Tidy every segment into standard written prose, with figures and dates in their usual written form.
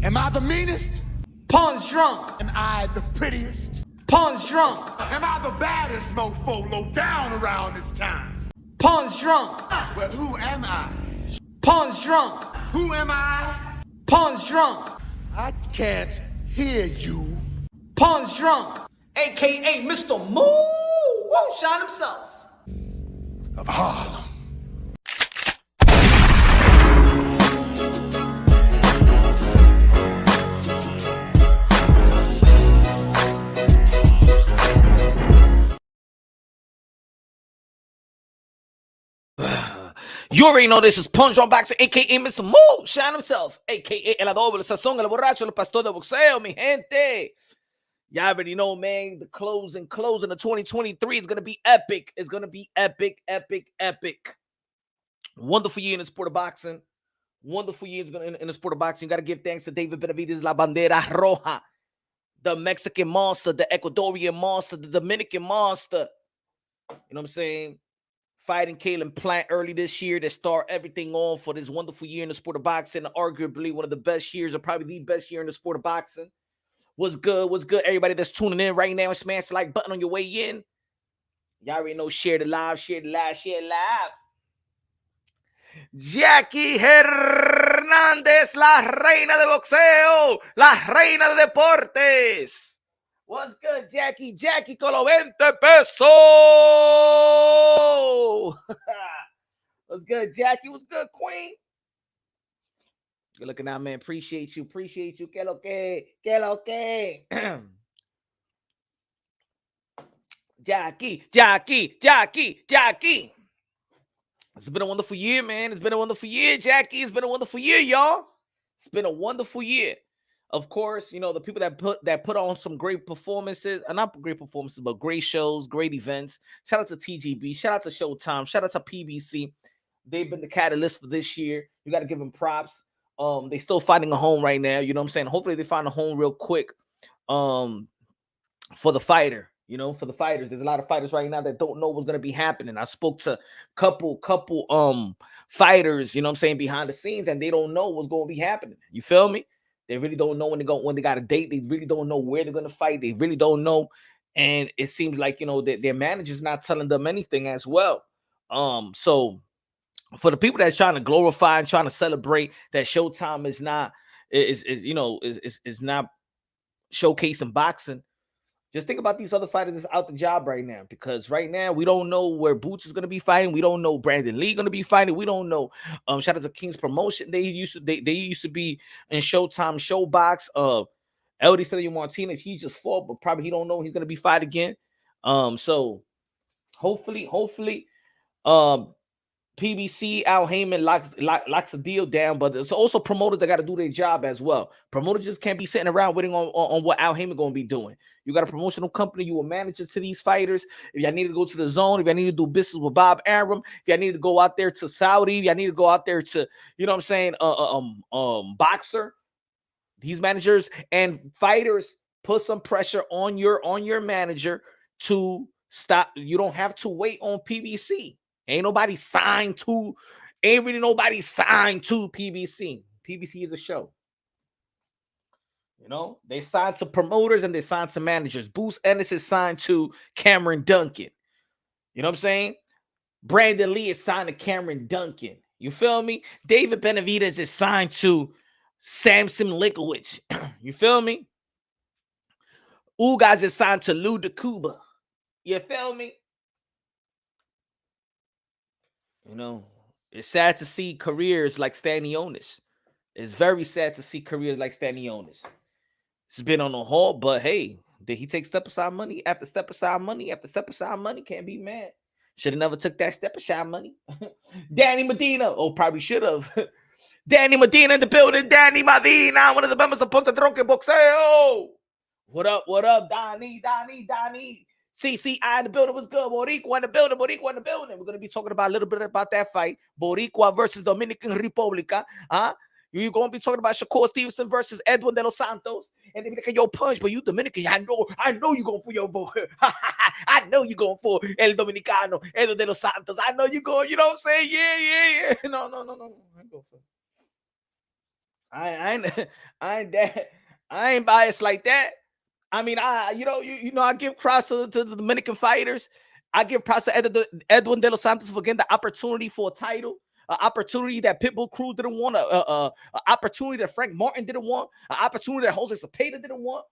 Am I the meanest? Pawn's drunk. Am I the prettiest? Pawn's drunk. Am I the baddest mofo low down around this time? Pawn's drunk. Well, who am I? Pawn's drunk. Who am I? Pawn's drunk. I can't hear you. Pawn's drunk. AKA Mr. Moo Woo Shine himself. Of Harlem. You already know this is Punch on Boxing, a.k.a. Mr. Moo Shine himself, a.k.a. El Adobo, El Sazón, El Borracho, El Pastor de Boxeo, mi gente. Y'all already know, man, the closing of 2023 is going to be epic. It's going to be epic. Wonderful year in the sport of boxing. Wonderful year in the sport of boxing. You got to give thanks to David Benavidez, La Bandera Roja, the Mexican monster, the Ecuadorian monster, the Dominican monster. You know what I'm saying? Fighting Kalen Plant early this year to start everything off for this wonderful year in the sport of boxing. Arguably one of the best years, or probably the best year in the sport of boxing. What's good? Everybody that's tuning in right now, smash the like button on your way in. Y'all already know, share the live. Jackie Hernández, la reina de boxeo, la reina de deportes. What's good, Jackie? Jackie con los 20 pesos. What's good, Jackie? What's good, Queen? Good looking out, man. Appreciate you. Que lo que. Jackie. It's been a wonderful year, man. It's been a wonderful year, Jackie. It's been a wonderful year, y'all. It's been a wonderful year. Of course, you know, the people that put on some great performances, not great performances, but great shows, great events. Shout out to TGB. Shout out to Showtime. Shout out to PBC. They've been the catalyst for this year. You got to give them props. They still finding a home right now. You know what I'm saying? Hopefully they find a home real quick. For the fighter, you know, for the fighters. There's a lot of fighters right now that don't know what's gonna be happening. I spoke to couple fighters, you know what I'm saying, behind the scenes, and they don't know what's gonna be happening. You feel me? They really don't know when they got a date. They really don't know where they're gonna fight. They really don't know. And it seems like, you know, their manager's not telling them anything as well. So for the people that's trying to glorify and trying to celebrate that Showtime is not showcasing boxing, just think about these other fighters that's out the job right now, because right now we don't know where Boots is going to be fighting. We don't know Brandon Lee going to be fighting. We don't know. Shout out to King's Promotion. They used to be in Showtime Showbox. LD Celio Martinez, he just fought, but probably he don't know he's going to be fight again. So hopefully, PBC, Al Heyman locks a deal down, but there's also promoters that got to do their job as well. Promoters just can't be sitting around waiting on what Al Heyman going to be doing. You got a promotional company, you a manager to these fighters. If y'all need to go to the zone, if y'all need to do business with Bob Arum, if y'all need to go out there to Saudi, if y'all need to go out there to, you know what I'm saying, Boxer, these managers and fighters put some pressure on your manager to stop. You don't have to wait on PBC. Ain't really nobody signed to PBC. PBC is a show. You know, they signed to promoters and they signed to managers. Bruce Ennis is signed to Cameron Duncan. You know what I'm saying? Brandon Lee is signed to Cameron Duncan. You feel me? David Benavidez is signed to Samson Likowicz. You feel me? Ugas is signed to Lou DeCuba. You feel me? You know, it's sad to see careers like Stanionis. It's very sad to see careers like Stanionis. It's been on a halt, but hey, did he take step aside money after step aside money after step aside money? Can't be mad. Should have never took that step aside money. Danny Medina. Oh, probably should have. Danny Medina in the building. Danny Medina, one of the members of Punta Tronque Boxeo. What up, Donnie? CCI in the building was good. Boricua in the building. We're going to be talking about a little bit about that fight. Boricua versus Dominican Republica. You're going to be talking about Shakur Stevenson versus Edwin de los Santos. And they be like, yo, Punch, but you Dominican. I know you're going for your boy. I know you're going for El Dominicano, Edwin de los Santos. I know you're going, you know what I'm saying? Yeah. No. I ain't I ain't that I ain't biased like that. I mean, I give props to the Dominican fighters. I give props to Edwin De Los Santos for getting the opportunity for a title, an opportunity that Pitbull Cruz didn't want, a opportunity that Frank Martin didn't want, an opportunity that Jose Cepeda didn't want,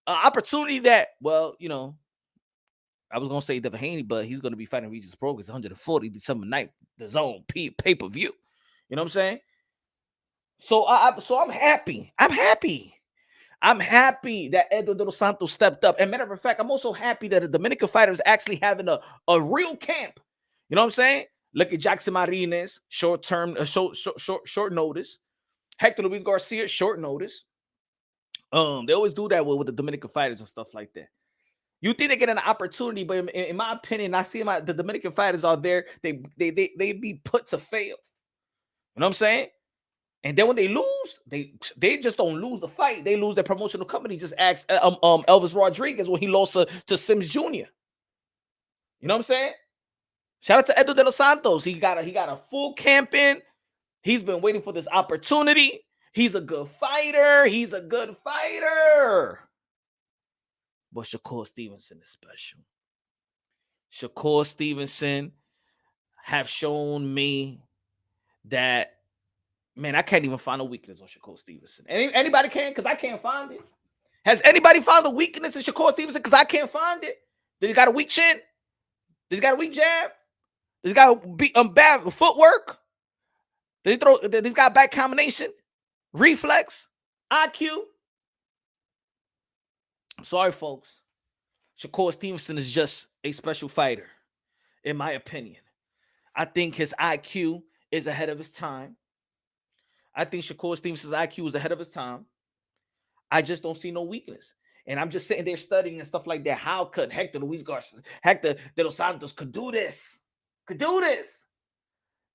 an opportunity that, I was gonna say Devin Haney, but he's gonna be fighting Regis Progress 140 December 9th, the zone pay-per-view. You know what I'm saying? So I'm happy. I'm happy that Edwin De Los Santos stepped up. And matter of fact, I'm also happy that the Dominican fighter is actually having a real camp. You know what I'm saying? Look at Jackson Martinez, short notice. Hector Luis Garcia, short notice. They always do that with the Dominican fighters and stuff like that. You think they get an opportunity, but in my opinion, I see the Dominican fighters are there. They be put to fail. You know what I'm saying? And then when they lose, they just don't lose the fight. They lose their promotional company. Just ask Elvis Rodriguez when he lost to Sims Jr. You know what I'm saying? Shout out to Edwin De Los Santos. He got a full camp in. He's been waiting for this opportunity. He's a good fighter. But Shakur Stevenson is special. Shakur Stevenson have shown me that, man, I can't even find a weakness on Shakur Stevenson. Anybody can? Because I can't find it. Has anybody found a weakness in Shakur Stevenson? Because I can't find it. Did he got a weak chin? Did he got a weak jab? Did he got bad footwork? Did he got back combination? Reflex? IQ? Sorry, folks. Shakur Stevenson is just a special fighter, in my opinion. I think his IQ is ahead of his time. I think Shakur Stevenson's IQ is ahead of his time. I just don't see no weakness. And I'm just sitting there studying and stuff like that. How could Hector De Los Santos could do this?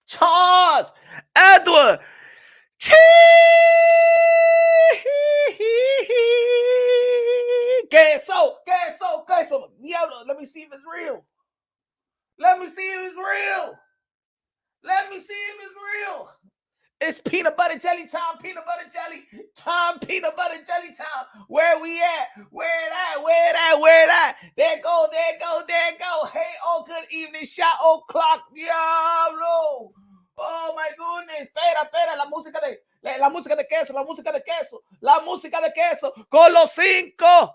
Charles Edward. Queso. Diablo, let me see if it's real. It's peanut butter jelly time. Peanut butter jelly time. Where we at? Where it at? There go. Hey, good evening. Shot o'clock. Diablo. Oh my goodness. Espera. La música de queso. Con los 5.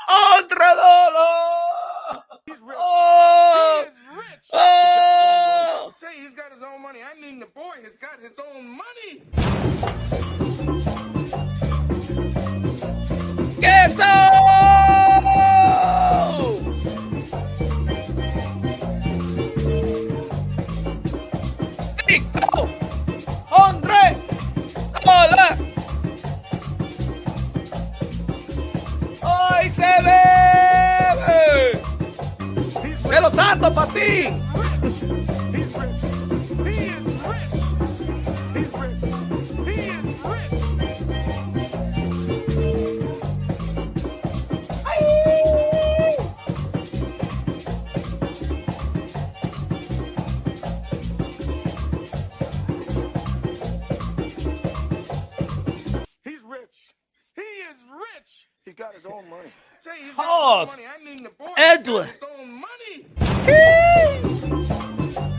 Otra dolor. He's rich. Oh. He is rich. Oh. Say he's got his own money. I mean, the boy has got his own money. Queso. 500 dólares. Hoy se bebe. De los Santos para ti. He's rich. He is rich. He's rich. He is rich. He's rich. He is rich. He's got his own money. Say he's got his own money. I mean, the boy has Edwin. got his own money.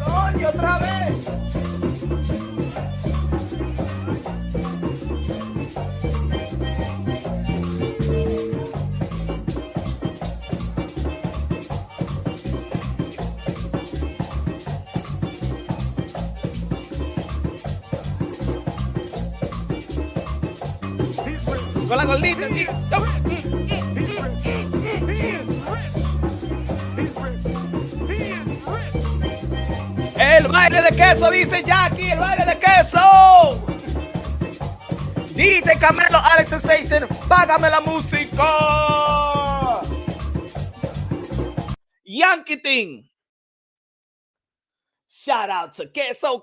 Coño, otra vez. He's rich. Con la gordita, He sí. is rich. He's rich. He is rich. El baile de queso, dice Jackie, el baile de queso. DJ Camelo, Alex Sensation, págame la música. Yankee Thing. Shout out to queso.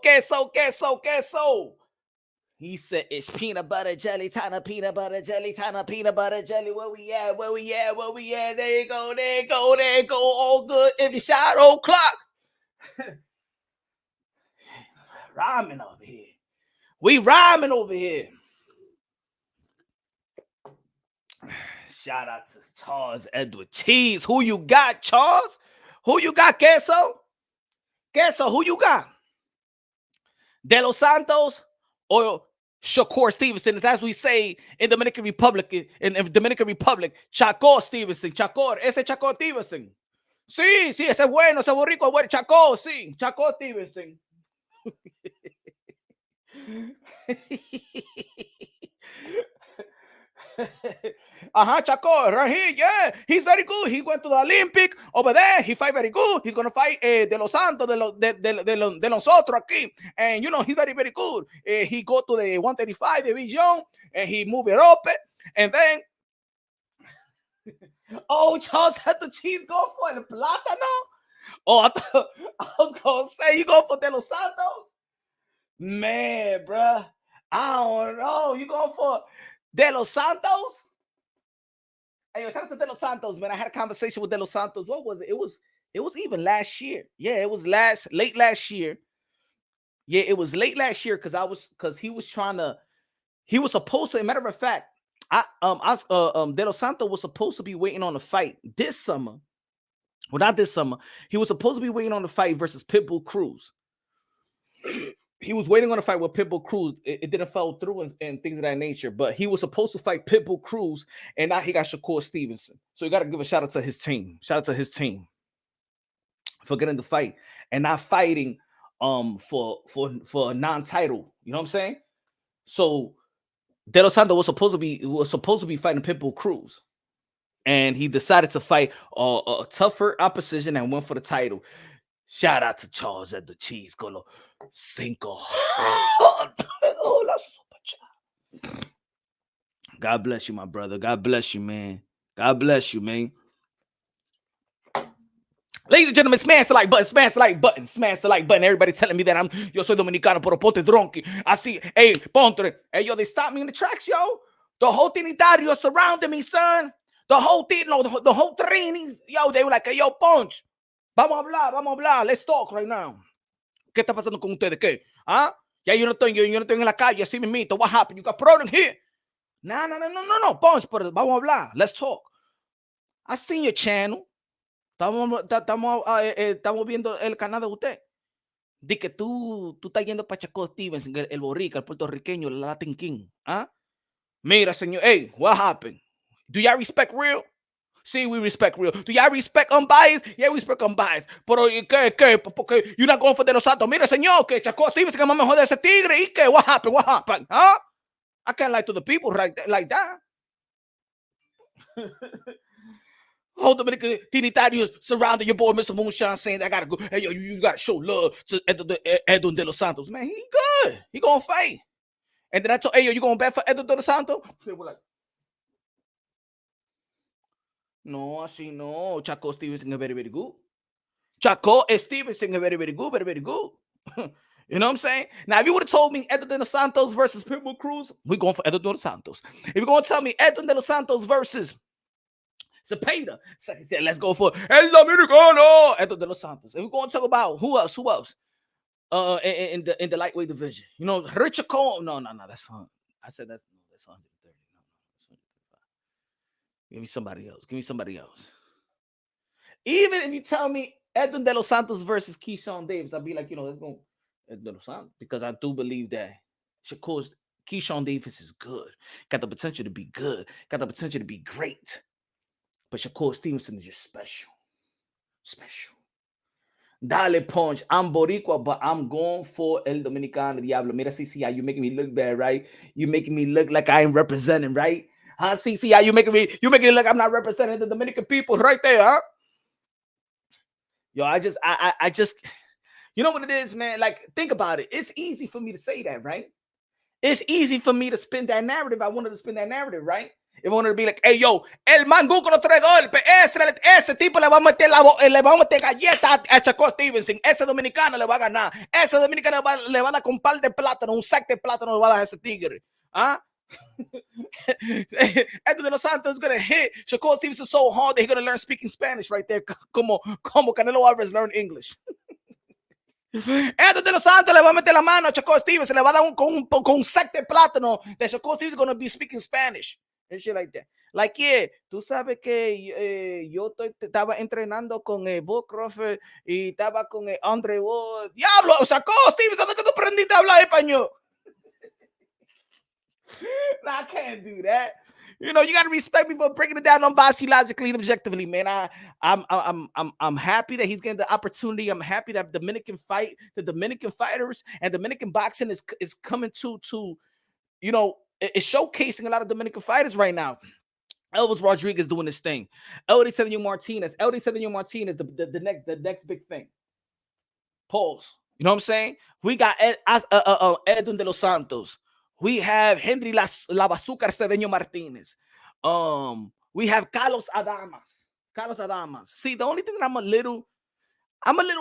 He said it's peanut butter jelly time, peanut butter jelly. Where we at? There you go. All good. Every shot o'clock. Rhyming over here. We rhyming over here. Shout out to Charles Edward Cheese. Who you got, Charles? Who you got, Queso? Queso, who you got? De Los Santos or Shakur Stevenson? As we say in Dominican Republic, Shakur Stevenson. Shakur, ese Shakur Stevenson. Sí, ese es bueno, ese boricua es bueno. Shakur, sí, Shakur Stevenson. Shakur, right here, yeah. He's very good. He went to the Olympic over there. He fight very good. He's gonna fight De Los Santos, de nosotros aquí. And you know, he's very, very good. He go to the 135 division and he move it up. And then, Charles had the cheese go for el plátano. I was gonna say you go for De Los Santos. Man, bruh, I don't know. You going for De Los Santos? Hey, shout out to De Los Santos, man. I had a conversation with De Los Santos. What was it? It was even last year. Yeah, it was late last year. Yeah, it was late last year because he was supposed to, matter of fact, De Los Santos was supposed to be waiting on a fight this summer. Well, not this summer. He was supposed to be waiting on the fight versus Pitbull Cruz. He was waiting on a fight with Pitbull Cruz. It didn't fall through and things of that nature. But he was supposed to fight Pitbull Cruz, and now he got Shakur Stevenson. So you got to give a shout out to his team. Shout out to his team for getting the fight and not fighting for a non-title. You know what I'm saying? So De Los Santos was supposed to be fighting Pitbull Cruz, and he decided to fight a tougher opposition and went for the title. Shout out to Charles at the Cheese Colo Cinco. God bless you, my brother. God bless you, man. God bless you, man. Ladies and gentlemen, smash the like button, smash the like button, smash the like button. Everybody telling me that yo soy dominicano, pero ponte dronky. I see, hey, ponte. Hey, yo, they stopped me in the tracks, yo. The whole Trinitario surrounded me, son. The whole thing, the whole Trini, yo, they were like, hey, yo, Punch. Vamos a hablar. Let's talk right now. ¿Qué está pasando con ustedes? ¿Qué? ¿Ah? Ya yo no estoy en la calle, así mismito. What happened? You got problem here? No. Punch, pero vamos a hablar. Let's talk. I seen your channel. Estamos viendo el canal de usted. Di que tú estás yendo para Shakur Stevenson, el boricua, el puertorriqueño, el Latin King. ¿Ah? Mira, señor. Hey, what happened? Do y'all respect real? See, we respect real. Do y'all respect unbiased? Yeah, we respect unbiased. Pero, ¿qué? Porque you're not going for De Los Santos. Mira, señor, que Shakur Stevenson que más mejor de ese tigre. ¿Y qué? What happened? Huh? I can't lie to the people like that. Whole Dominican Trinitarios surrounding your boy, Mr. Moonshine, saying that I gotta go. Hey, yo, you gotta show love to Edwin De Los Santos. Man, he good. He gonna fight. And then I told, hey, yo, you gonna bet for Edwin De Los Santos? They were like, no, así no. Shakur Stevenson is very, very good. Shakur Stevenson is very, very good, very, very good. You know what I'm saying? Now, if you would have told me Edwin De Los Santos versus Pitbull Cruz, we're going for Edwin De Los Santos. If you're going to tell me Edwin De Los Santos versus Cepeda, said, let's go for El Dominicano, Edwin De Los Santos. If we're going to talk about who else? In the lightweight division, you know, Richard Cole. No, that's I said that's 130. No, Give me somebody else. Even if you tell me Edwin De Los Santos versus Keyshawn Davis, I'll be like, you know, let's go Edwin De Los Santos, because I do believe that Keyshawn Davis is good, got the potential to be good, got the potential to be great. But Shakur Stevenson is just special. Dale, Punch. I'm Boricua, but I'm going for El Dominicano Diablo. Mira, CCI, you making me look bad, right? You making me look like I ain't representing, right? Huh, CCI, you making it look I'm not representing the Dominican people right there, huh? Yo, I just, you know what it is, man? Like, think about it. It's easy for me to say that, right? It's easy for me to spin that narrative. I wanted to spin that narrative, right? If I wanted to be like, hey, yo, el manguco no trae golpe. Ese tipo le va a meter galleta a Shakur Stevenson. Ese dominicano le va a ganar. Ese dominicano le va a dar con un par de plátano, un sac de plátano le va a dar a ese tigre. ¿Ah? Edwin De Los Santos is going to hit Shakur Stevenson so hard that he's going to learn speaking Spanish right there. Como Canelo Alvarez learned English. Edwin de los Santos le va a meter la mano a Shakur Stevens, se le va a dar con un sac de plátano that Shakur Stevens is going to be speaking Spanish and shit like that. Like, yeah, tú sabes que yo estaba entrenando con Bob Crawford y estaba con Andre Ward. Diablo, Shakur Stevens, ¿dónde que tú aprendiste a hablar español? No, I can't do that. You know, you gotta respect me for breaking it down on bossy logically and objectively, man. I'm happy that he's getting the opportunity. I'm happy that the Dominican fighters and Dominican boxing is coming to you know, it's showcasing a lot of Dominican fighters right now. Elvis Rodriguez doing this thing. LD Cedric Martinez, the next big thing. Pause. You know what I'm saying? We got Edwin de los Santos. We have Henry La Bazooka Cedeño Martinez. We have Carlos Adamas. See, the only thing that I'm a little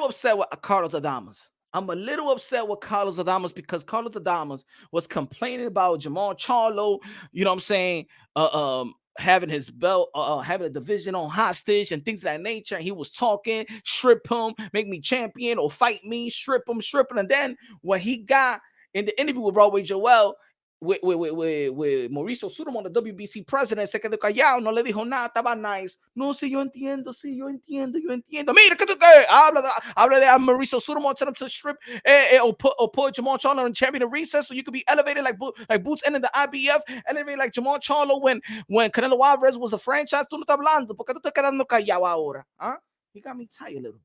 upset with Carlos Adamas. I'm a little upset with Carlos Adamas because Carlos Adamas was complaining about Jamal Charlo, you know what I'm saying? Having his belt, having a division on hostage and things of that nature. And he was talking, strip him, make me champion, or fight me, strip him. And then when he got in the interview with Broadway Joel, with Mauricio Sudamon, the WBC president, se quedó callado, no le dijo nada, estaba nice. No, sí, yo entiendo. Mira, ¿qué tú qué? Habla de Mauricio Sudamon, tell him to strip or put Jamal Charlo in champion of recess so you could be elevated like Boots ended the IBF, elevated like Jamal Charlo when Canelo Alvarez was a franchise. Tú no estás hablando, ¿por qué tú estás quedando callado ahora? Huh? He got me tired a little bit.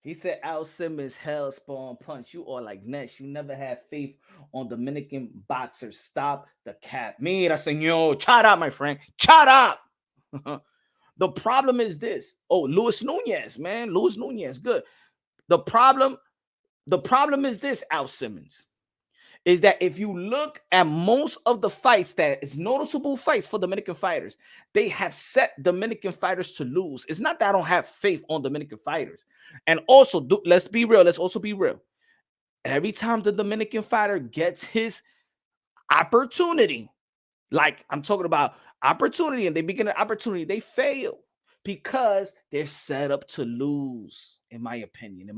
He said Al Simmons hell spawn punch. You are like Ness. You never had faith on Dominican boxers. Stop the cap. Mira, señor. Shut up, my friend. Shut up. The problem is this. Oh, Luis Nunez, man. Luis Nunez. Good. The problem is this, Al Simmons. Is that if you look at most of the fights that is noticeable fights for Dominican fighters, they have set Dominican fighters to lose. It's not that I don't have faith on Dominican fighters. And also, let's be real. Let's also be real. Every time the Dominican fighter gets his opportunity, like I'm talking about opportunity, and they begin an opportunity, they fail because they're set up to lose, in my opinion.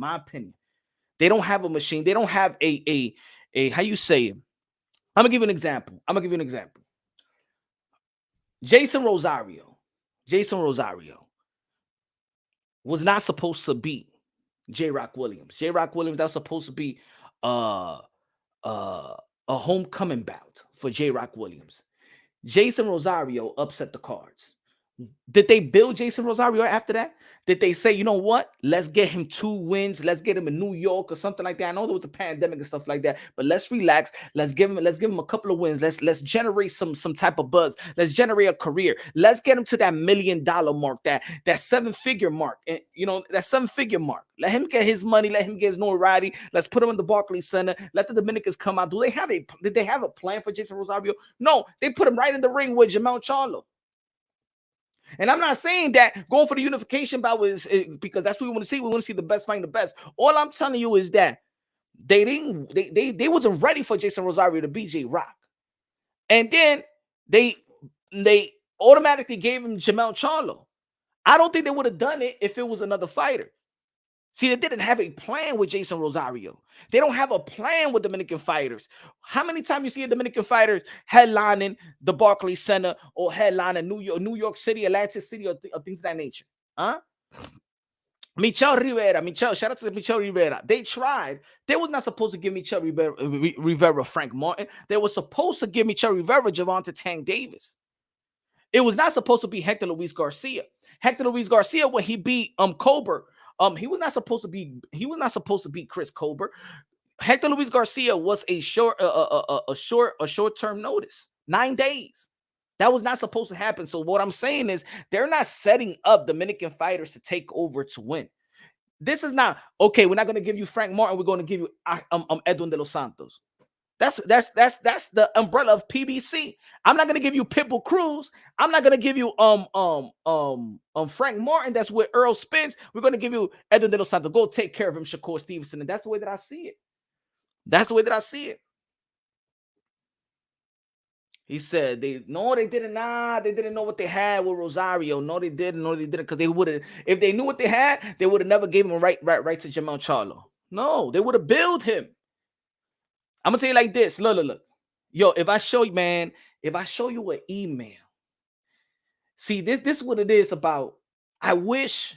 They don't have a machine. They don't have a how you say it? I'm gonna give you an example. Jason Rosario was not supposed to beat J-Rock Williams. J-Rock Williams, that was supposed to be a homecoming bout for J-Rock Williams. Jason Rosario upset the cards. Did they build Jason Rosario after that? Did they say, you know what? Let's get him 2 wins. Let's get him in New York or something like that. I know there was a pandemic and stuff like that, but let's relax. Let's give him a couple of wins. Let's generate some type of buzz. Let's generate a career. Let's get him to that $1 million mark, that 7-figure mark. And you know, that 7-figure mark. Let him get his money. Let him get his notoriety. Let's put him in the Barclays Center. Let the Dominicans come out. Did they have a plan for Jason Rosario? No, they put him right in the ring with Jamal Charlo. And I'm not saying that going for the unification bout was because that's what we want to see. We want to see the best fighting the best. All I'm telling you is that they wasn't ready for Jason Rosario to beat J-Rock. And then they automatically gave him Jamal Charlo. I don't think they would have done it if it was another fighter. See, they didn't have a plan with Jason Rosario. They don't have a plan with Dominican fighters. How many times you see a Dominican fighters headlining the Barclays Center or headlining New York City, Atlantic City, or things of that nature? Huh? Michel Rivera, shout out to Michel Rivera. They tried. They was not supposed to give Michel Rivera Frank Martin. They were supposed to give Michel Rivera Gervonta Tank Davis. It was not supposed to be Hector Luis Garcia. Hector Luis Garcia, when he beat Colbert, he was not supposed to beat Chris Colbert. Hector Luis Garcia was a short-term notice, 9 days. That was not supposed to happen. So what I'm saying is they're not setting up Dominican fighters to take over to win. This is not okay. We're not going to give you Frank Martin. We're going to give you Edwin de los Santos. That's the umbrella of PBC. I'm not gonna give you Pitbull Cruz. I'm not gonna give you Frank Martin. That's with Earl Spence. We're gonna give you Edwin de los Santos. Go take care of him, Shakur Stevenson. And that's the way that I see it. He said they didn't. Nah, they didn't know what they had with Rosario. No, they didn't. No, they didn't, because they would have. If they knew what they had, they would have never gave him a right to Jamel Charlo. No, they would have billed him. I'm gonna tell you like this. Look. Yo, if I show you, man, if I show you an email, see this is what it is about. I wish,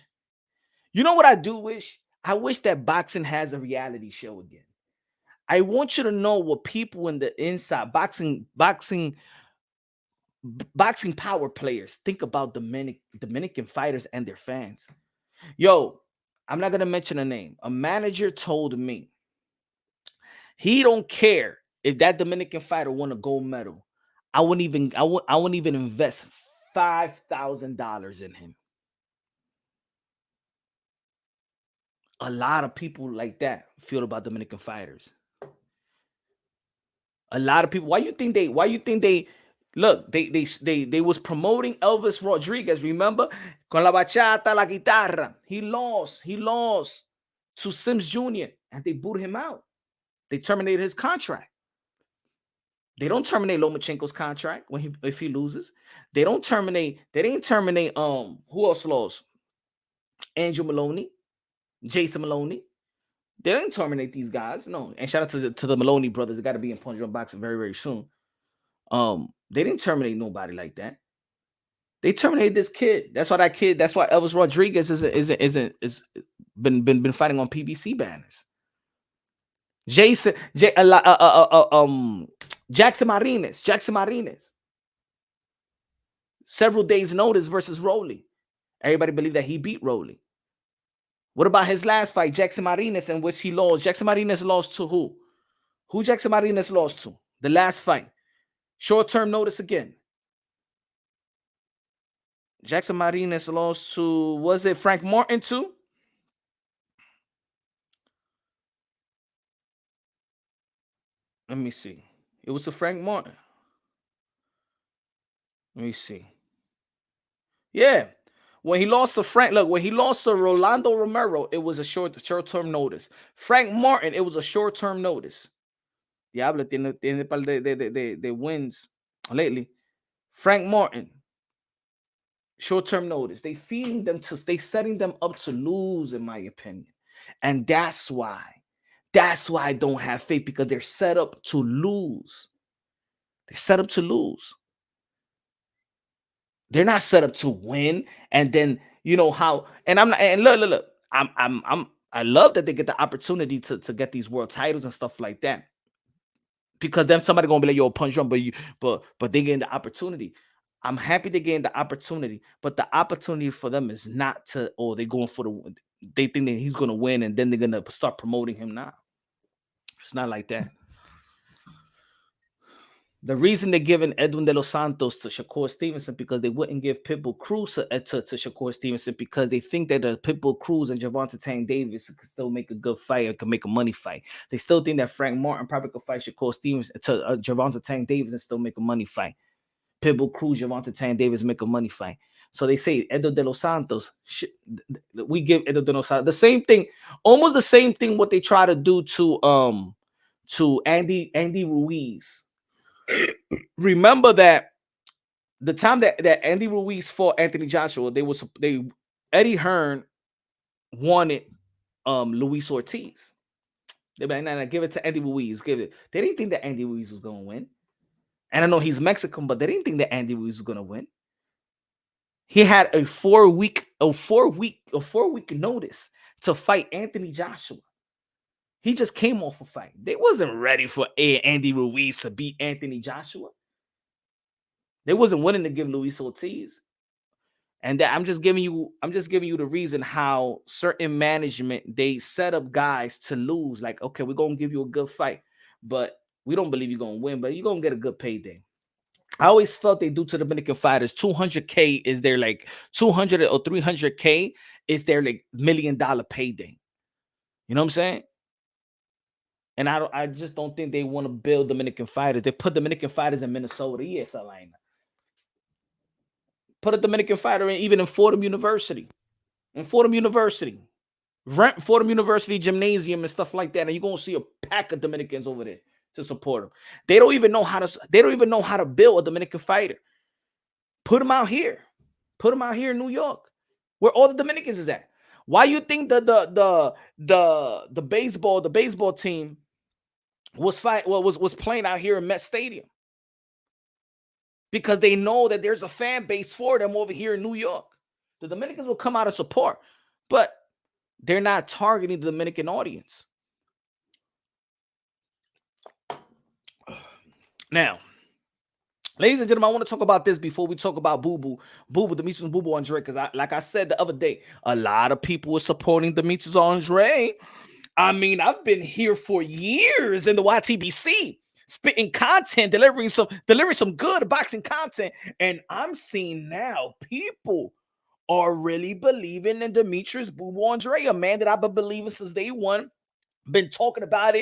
you know what I do wish? I wish that boxing has a reality show again. I want you to know what people in the inside boxing power players think about Dominican fighters and their fans. Yo, I'm not gonna mention a name. A manager told me he don't care if that Dominican fighter won a gold medal. I wouldn't even invest $5,000 in him. A lot of people like that feel about Dominican fighters. A lot of people. Why you think they look, they was promoting Elvis Rodriguez, remember? Con la bachata, la guitarra. He lost to Sims Jr. and they booed him out. They terminated his contract. They don't terminate Lomachenko's contract if he loses. They didn't terminate who else lost? Andrew Maloney, Jason Maloney. They didn't terminate these guys. No. And shout out to the Maloney brothers. They got to be in Punch Drunk Boxing very, very soon. They didn't terminate nobody like that. They terminated this kid. That's why Elvis Rodriguez is been fighting on PBC banners. Jackson Martinez. Several days notice versus Rolly. Everybody believed that he beat Rolly. What about his last fight, Jackson Martinez, in which he lost? Jackson Martinez lost to who? Who Jackson Martinez lost to? The last fight. Short-term notice again. Jackson Martinez lost to, was it Frank Martin too? Let me see. It was to Frank Martin. Let me see. Yeah. When he lost to Rolando Romero, it was a short-term notice. Frank Martin, it was a short-term notice. Diablo tiene par de wins lately. Frank Martin, short-term notice. They setting them up to lose, in my opinion. And that's why I don't have faith, because they're set up to lose. They're set up to lose. They're not set up to win. And then, you know how, and I'm not, and look, I love that they get the opportunity to get these world titles and stuff like that. Because then somebody gonna be like, yo, Punch Drunk, but they getting the opportunity. I'm happy they're getting the opportunity, but the opportunity for them is not to, they're going for they think that he's gonna win and then they're gonna start promoting him now. It's not like that. The reason they're giving Edwin de los Santos to Shakur Stevenson, because they wouldn't give Pitbull Cruz to Shakur Stevenson, because they think that Pitbull Cruz and Gervonta Tank Davis can still make a good fight or can make a money fight. They still think that Frank Martin probably could fight Shakur Stevenson to Gervonta Tank Davis and still make a money fight. Pitbull Cruz, Gervonta Tank Davis make a money fight. So they say Edwin de los Santos, we give Edwin de los Santos the same thing, almost the same thing what they try to do to Andy Ruiz. Remember that the time that Andy Ruiz fought Anthony Joshua, Eddie Hearn wanted Luis Ortiz. They like, nah, give it to Andy Ruiz. Give it. They didn't think that Andy Ruiz was gonna win. And I know he's Mexican, but they didn't think that Andy Ruiz was gonna win. He had a four week notice to fight Anthony Joshua. He just came off a fight. They wasn't ready for Andy Ruiz to beat Anthony Joshua. They wasn't willing to give Luis Ortiz. And that I'm just giving you the reason how certain management, they set up guys to lose. Like, okay, we're gonna give you a good fight, but we don't believe you're gonna win, but you're gonna get a good payday. I always felt they do to the Dominican fighters. $200K is their like 200 or 300K is their like $1 million payday. You know what I'm saying? And I just don't think they want to build Dominican fighters. They put Dominican fighters in Minnesota. Yes, Alina. Put a Dominican fighter even in Fordham University. Rent Fordham University gymnasium and stuff like that. And you're going to see a pack of Dominicans over there to support him. They don't even know how to build a Dominican fighter. Put him out here. Put him out here in New York, where all the Dominicans is at. Why you think the baseball team was playing out here in Met Stadium? Because they know that there's a fan base for them over here in New York. The Dominicans will come out and support, but they're not targeting the Dominican audience. Now, ladies and gentlemen, I want to talk about this before we talk about Demetrius Andrade, because like I said the other day, a lot of people were supporting Demetrius Andrade. I mean, I've been here for years in the YTBC, spitting content, delivering some good boxing content, and I'm seeing now people are really believing in Demetrius Andrade, a man that I've been believing since day one. Been talking about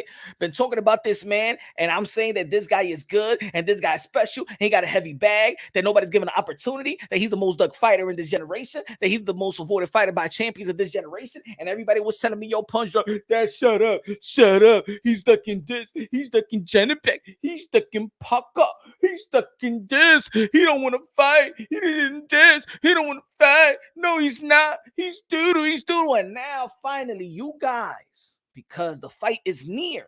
this man, and I'm saying that this guy is good and this guy's special. He got a heavy bag, that nobody's given an opportunity, that he's the most dug fighter in this generation, that he's the most avoided fighter by champions of this generation. And everybody was telling me, yo, Punch, that shut up. He's stuck in this, he's stuck in Genepec, he's stuck in Paca, he's stuck in this, he don't want to fight, he didn't this, he don't want to fight. No, he's not, he's doodle. And now finally, you guys, because the fight is near.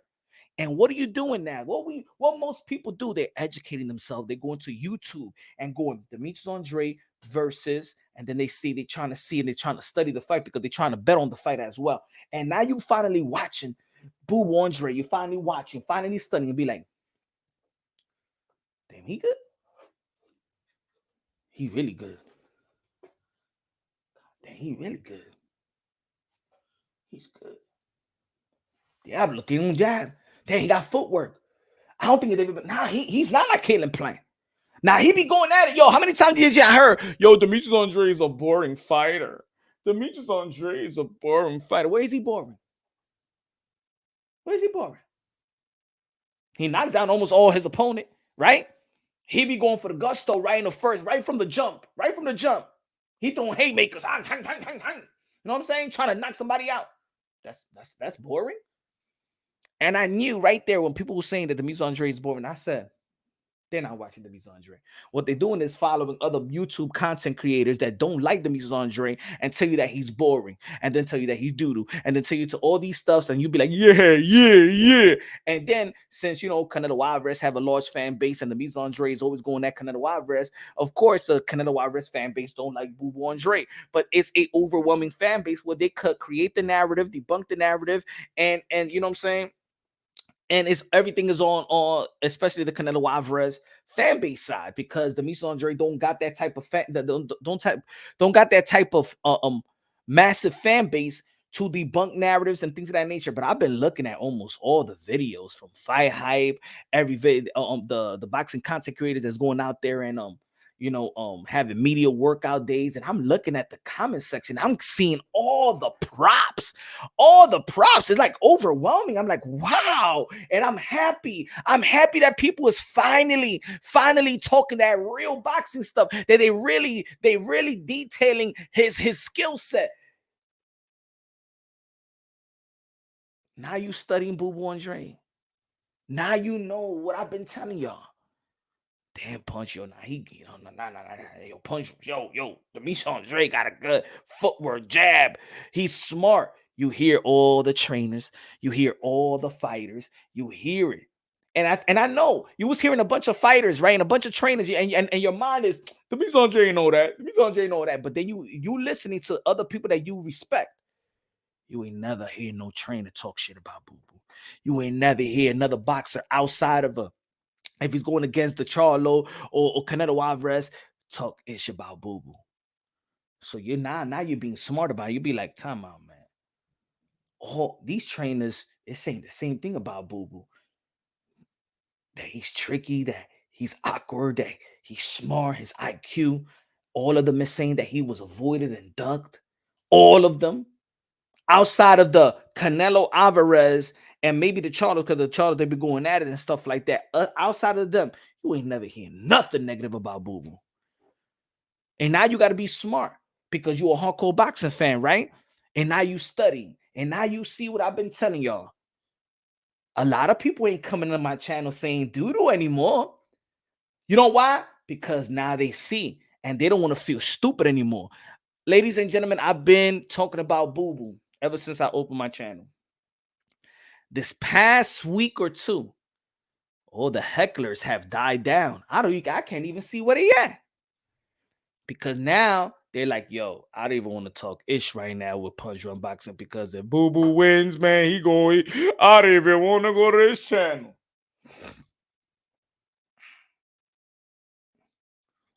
And what are you doing now? What most people do, they're educating themselves. They go into YouTube and going Demetrius Andrade versus, and then they're trying to see and they're trying to study the fight because they're trying to bet on the fight as well. And now you finally watching Andrade. You're finally watching, finally studying and be like, damn, he good? He really good. Damn, he really good. He's good. Diablo, tiene un jab. Damn, he got footwork. I don't think it ever. Nah, he's not like Caleb Plant. Now he be going at it. Yo, how many times did you heard? Yo, Demetrius Andrade is a boring fighter. Demetrius Andrade is a boring fighter. Where is he boring? Where is he boring? He knocks down almost all his opponent, right? He be going for the gusto right in the first, right from the jump. He throwing haymakers. You know what I'm saying? Trying to knock somebody out. That's boring. And I knew right there when people were saying that Demetrius Andrade is boring, I said, they're not watching Demetrius Andrade. What they're doing is following other YouTube content creators that don't like Demetrius Andrade and tell you that he's boring, and then tell you that he's doodoo, and then tell you to all these stuffs, and you be like, yeah. And then since, you know, Canelo Alvarez have a large fan base and Demetrius Andrade is always going at Canelo Alvarez, of course the Canelo Alvarez fan base don't like Andrade, but it's a overwhelming fan base where they could create the narrative, debunk the narrative, and you know what I'm saying? And everything is on especially the Canelo Alvarez fan base side, because the Demetrius Andrade don't got that type of don't got that type of massive fan base to debunk narratives and things of that nature. But I've been looking at almost all the videos from Fight Hype, every video, the boxing content creators that's going out there and having media workout days, and I'm looking at the comment section. I'm seeing all the props. It's like overwhelming. I'm like, wow. And I'm happy. I'm happy that people is finally talking that real boxing stuff, that they really detailing his skill set. Now you studying Andrade. Now you know what I've been telling y'all. Damn, Punch, yo, yo, Punch, yo, Demetrius Andrade got a good footwork jab. He's smart. You hear all the trainers, you hear all the fighters, you hear it. And I know you was hearing a bunch of fighters, right? And a bunch of trainers, and your mind is, Demetrius Andrade know that. But then you listening to other people that you respect. You ain't never hear no trainer talk shit about Boo Boo. You ain't never hear another boxer outside of if he's going against the Charlo or Canelo Alvarez, talk ish about Boo Boo. So you're now you're being smart about it. You be like, time out, man. All these trainers is saying the same thing about Boo Boo. That he's tricky, that he's awkward, that he's smart, his IQ. All of them is saying that he was avoided and ducked. All of them. Outside of the Canelo Alvarez and maybe the Charlo, because the Charlo, they be going at it and stuff like that. Outside of them, you ain't never hearing nothing negative about Boo Boo. And now you got to be smart because you're a hardcore boxing fan, right? And now you study. And now you see what I've been telling y'all. A lot of people ain't coming to my channel saying doodle anymore. You know why? Because now they see and they don't want to feel stupid anymore. Ladies and gentlemen, I've been talking about Boo Boo ever since I opened my channel. This past week or two, all the hecklers have died down. I can't even see where they at. Because now they're like, yo, I don't even want to talk ish right now with Punch Run Boxing because if Boo Boo wins, man, I don't even want to go to this channel.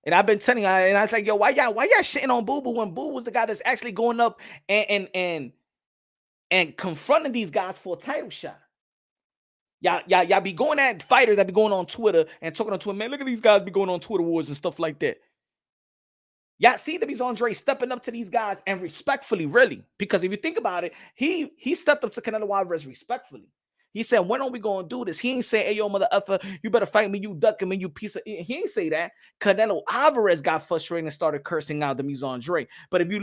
And I've been telling you, and I was like, yo, why y'all shitting on Boo Boo when Boo was the guy that's actually going up and confronting these guys for a title shot? Y'all be going at fighters that be going on Twitter and talking on Twitter, man, look at these guys be going on Twitter wars and stuff like that. Y'all see Demetrius Andrade stepping up to these guys and respectfully, really. Because if you think about it, he stepped up to Canelo Alvarez respectfully. He said, when are we going to do this? He ain't say, hey, yo, mother effer, you better fight me, you duck him, and you piece of... He ain't say that. Canelo Alvarez got frustrated and started cursing out Demetrius Andrade. But if you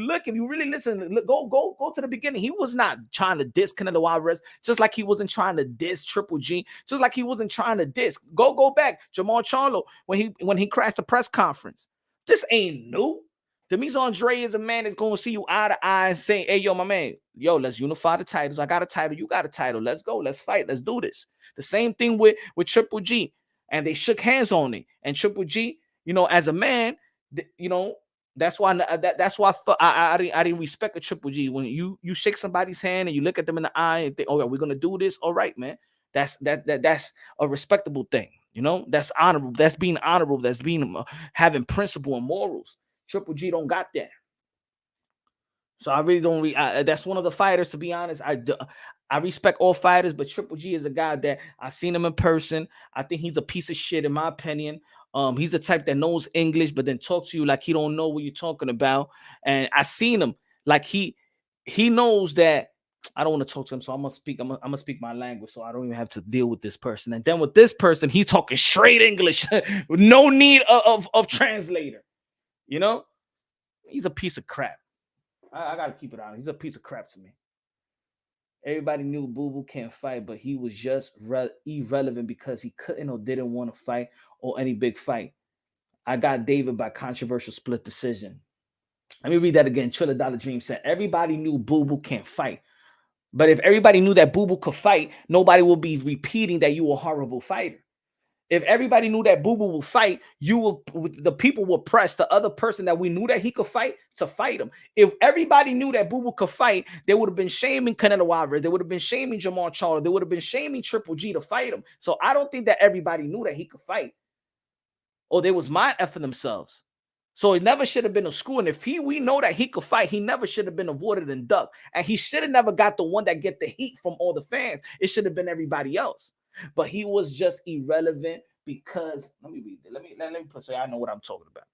really listen, go to the beginning. He was not trying to diss Canelo Alvarez, just like he wasn't trying to diss Triple G, just like he wasn't trying to diss. Go back. Jamal Charlo, when he crashed the press conference. This ain't new. Demetrius Andrade is a man that's going to see you eye to eye and say, hey, yo, my man, yo, let's unify the titles. I got a title. You got a title. Let's go. Let's fight. Let's do this. The same thing with Triple G. And they shook hands on it. And Triple G, you know, as a man, you know, that's why I didn't respect a Triple G. When you shake somebody's hand and you look at them in the eye and think, oh, yeah, we're going to do this. All right, man. That's a respectable thing. You know, that's honorable. That's being honorable. That's being having principle and morals. Triple G don't got that. So I really don't. That's one of the fighters, to be honest. I respect all fighters, but Triple G is a guy that I seen him in person. I think he's a piece of shit, in my opinion. He's the type that knows English, but then talk to you like he don't know what you're talking about. And I seen him like he knows that I don't want to talk to him, so I'm gonna speak my language, so I don't even have to deal with this person. And then with this person, he's talking straight English, with no need of translator. You know, he's a piece of crap. I gotta keep it on. He's a piece of crap to me. Everybody knew Boo Boo can't fight, but he was just irrelevant because he couldn't or didn't want to fight or any big fight. I got David by controversial split decision. Let me read that again. Triller Dollar Dream said, everybody knew Boo Boo can't fight. But if everybody knew that Boo Boo could fight, nobody will be repeating that you a horrible fighter. If everybody knew that Boo Boo will fight, the people will press the other person that we knew that he could fight to fight him. If everybody knew that Boo Boo could fight, they would have been shaming Canelo Alvarez. They would have been shaming Jamal Charlo. They would have been shaming Triple G to fight him. So I don't think that everybody knew that he could fight. Or they was mind effing themselves. So it never should have been a screw. And if we know that he could fight, he never should have been avoided and ducked. And he should have never got the one that get the heat from all the fans. It should have been everybody else. But he was just irrelevant because let me read it. Let me put so I know what I'm talking about.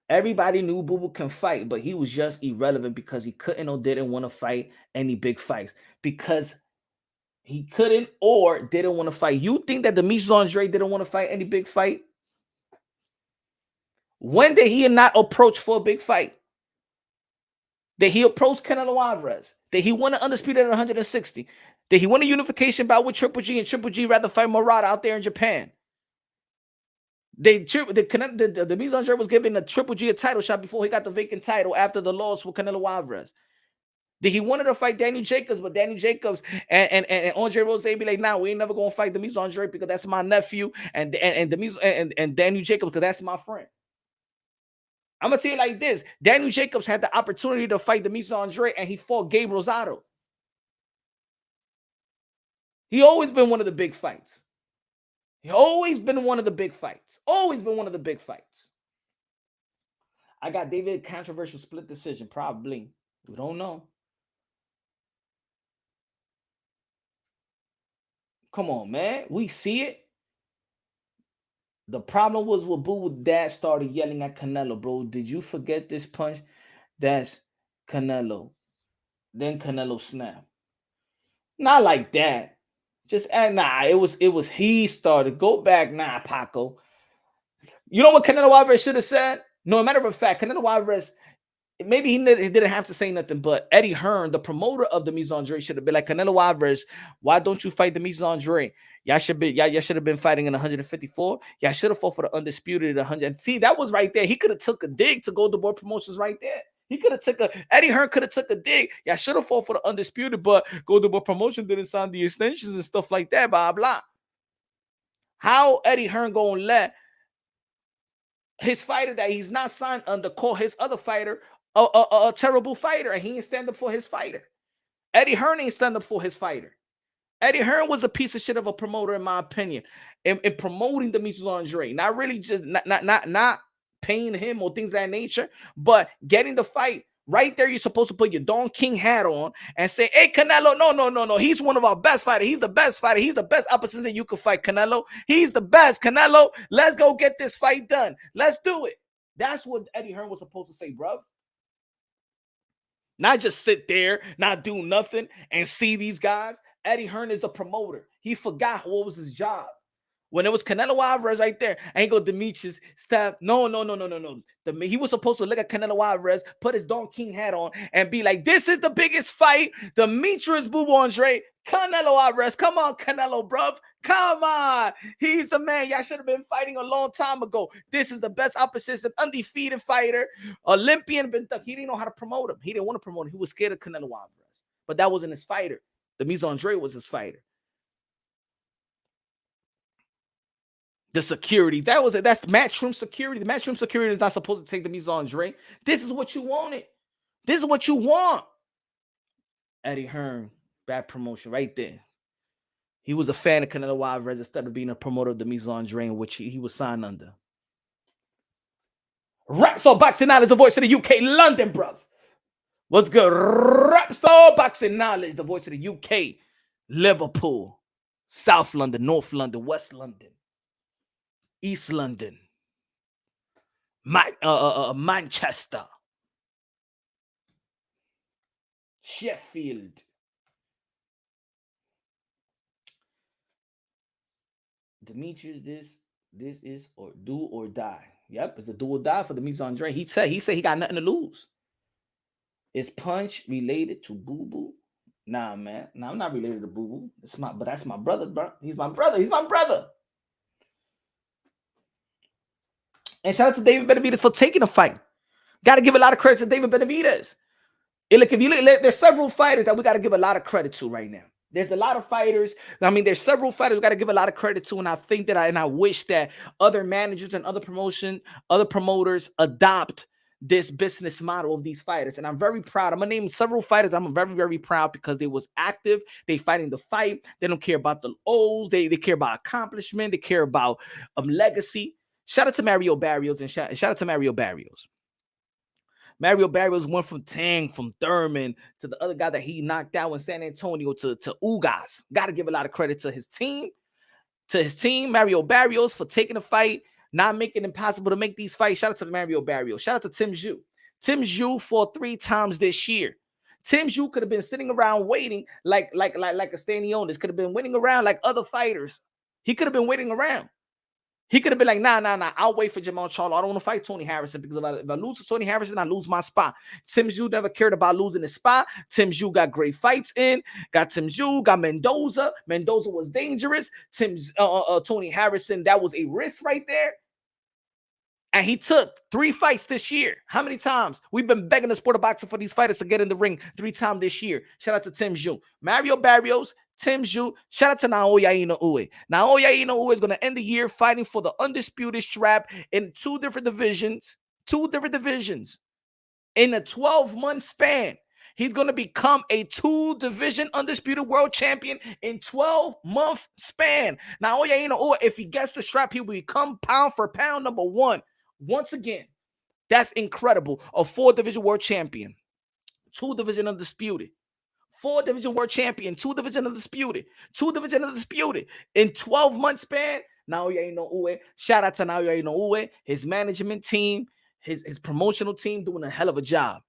Everybody knew Boo Boo can fight, but he was just irrelevant because he couldn't or didn't want to fight any big fights. Because he couldn't or didn't want to fight. You think that Demetrius Andrade didn't want to fight any big fight? When did he not approach for a big fight? Did he approach Canelo Alvarez? Did he want to undisputed at 160? Did he win a unification bout with Triple G and Triple G rather fight Murata out there in Japan? Demetrius Andrade was given a Triple G a title shot before he got the vacant title after the loss for Canelo Alvarez. Did he wanted to fight Danny Jacobs, but Danny Jacobs and Andre Rose be like, nah, we ain't never gonna fight Demetrius Andrade because that's my nephew, and Danny Jacobs because that's my friend. I'm gonna tell you like this: Daniel Jacobs had the opportunity to fight Demetrius Andrade, and he fought Gabe Rosado. He always been one of the big fights. He always been one of the big fights. Always been one of the big fights. I got David controversial split decision, probably. We don't know. Come on, man. We see it. The problem was with Boo dad started yelling at Canelo, bro. Did you forget this punch? That's Canelo. Then Canelo snapped. Not like that. Just nah, it was he started. Go back, nah, Paco. You know what Canelo Alvarez should have said? No, matter of fact, Canelo Alvarez, maybe he didn't have to say nothing, but Eddie Hearn, the promoter of Demetrius Andrade, should have been like, Canelo Alvarez, why don't you fight Demetrius Andrade? Y'all should have been fighting in 154. Y'all should have fought for the undisputed at 100. And see, that was right there. He could have took a dig to Golden Boy Promotions right there. He could have took Eddie Hearn could have took a dig. Y'all should have fought for the undisputed, but Golden Boy Promotion didn't sign the extensions and stuff like that, blah, blah. How Eddie Hearn gonna let his fighter that he's not signed under call his other fighter a terrible fighter, and he ain't stand up for his fighter? Eddie Hearn ain't stand up for his fighter. Eddie Hearn was a piece of shit of a promoter, in my opinion, in promoting Demetrius Andrade. Not really just not paying him or things of that nature, but getting the fight. Right there, you're supposed to put your Don King hat on and say, hey, Canelo, no. He's one of our best fighters. He's the best fighter. He's the best opposition that you can fight, Canelo. He's the best, Canelo. Let's go get this fight done. Let's do it. That's what Eddie Hearn was supposed to say, bro. Not just sit there, not do nothing, and see these guys. Eddie Hearn is the promoter. He forgot what was his job. When it was Canelo Alvarez right there, I ain't go Demetrius, stop. No. He was supposed to look at Canelo Alvarez, put his Don King hat on, and be like, this is the biggest fight. Demetrius Boo Andre, Canelo Alvarez. Come on, Canelo, bruv. Come on. He's the man. Y'all should have been fighting a long time ago. This is the best opposition, undefeated fighter, Olympian. He didn't know how to promote him. He didn't want to promote him. He was scared of Canelo Alvarez. But that wasn't his fighter. Demetrius Andre was his fighter. The security. That's matchroom security. The matchroom security is not supposed to take Demetrius Andrade. This is what you wanted. This is what you want. Eddie Hearn, bad promotion right there. He was a fan of Canelo Alvarez instead of being a promoter of Demetrius Andrade, in which he was signed under. Rapstar Boxing Knowledge, the voice of the UK, London, bruv. What's good? Rapstar Boxing Knowledge, the voice of the UK, Liverpool, South London, North London, West London, East London, Manchester, Sheffield. Demetrius, this is or do or die. Yep, it's a do or die for Demetrius Andrade. He said he got nothing to lose. Is Punch related to Boo Boo? Nah, man. Nah, I'm not related to Boo Boo. But that's my brother, bro. He's my brother. And shout out to David Benavidez for taking the fight. Got to give a lot of credit to David Benavidez. Look, if you look, there's several fighters that we got to give a lot of credit to right now. There's a lot of fighters. I mean, there's several fighters we got to give a lot of credit to, and I think that I wish that other managers and other promoters adopt this business model of these fighters. And I'm very proud. I'm gonna name several fighters. I'm very, very proud because they was active. They fighting the fight. They don't care about the O's. They care about accomplishment. They care about legacy. Shout out to Mario Barrios and shout out to Mario Barrios. Mario Barrios went from Thurman to the other guy that he knocked out in San Antonio to Ugas. Got to give a lot of credit to his team, Mario Barrios, for taking the fight, not making it impossible to make these fights. Shout out to Mario Barrios. Shout out to Tim Zhu. Tim Zhu fought 3 times this year. Tim Zhu could have been sitting around waiting like a Stanionis, could have been waiting around like other fighters. He could have been waiting around. He could have been like, nah, I'll wait for Jamal Charlo. I don't want to fight Tony Harrison because if I lose to Tony Harrison, I lose my spot. Tim Zhu never cared about losing his spot. Tim Zhu got great fights in. Got Tim Zhu, got Mendoza. Mendoza was dangerous. Tony Harrison, that was a risk right there. And he took 3 fights this year. How many times? We've been begging the sport of boxing for these fighters to get in the ring 3 times this year. Shout out to Tim Zhu. Mario Barrios, Tim Zhu. Shout out to Naoya Inoue. Naoya Inoue is going to end the year fighting for the undisputed strap in 2 different divisions. 2 different divisions. In a 12-month span. He's going to become a 2-division undisputed world champion in 12-month span. Naoya Inoue, if he gets the strap, he will become pound for pound number 1. Once again, that's incredible. A 4-division world champion. 2-division undisputed. 4-division world champion. 2-division undisputed. 2-division undisputed. In 12-month span, Naoya Inoue. Shout out to Naoya Inoue. His management team, his promotional team doing a hell of a job.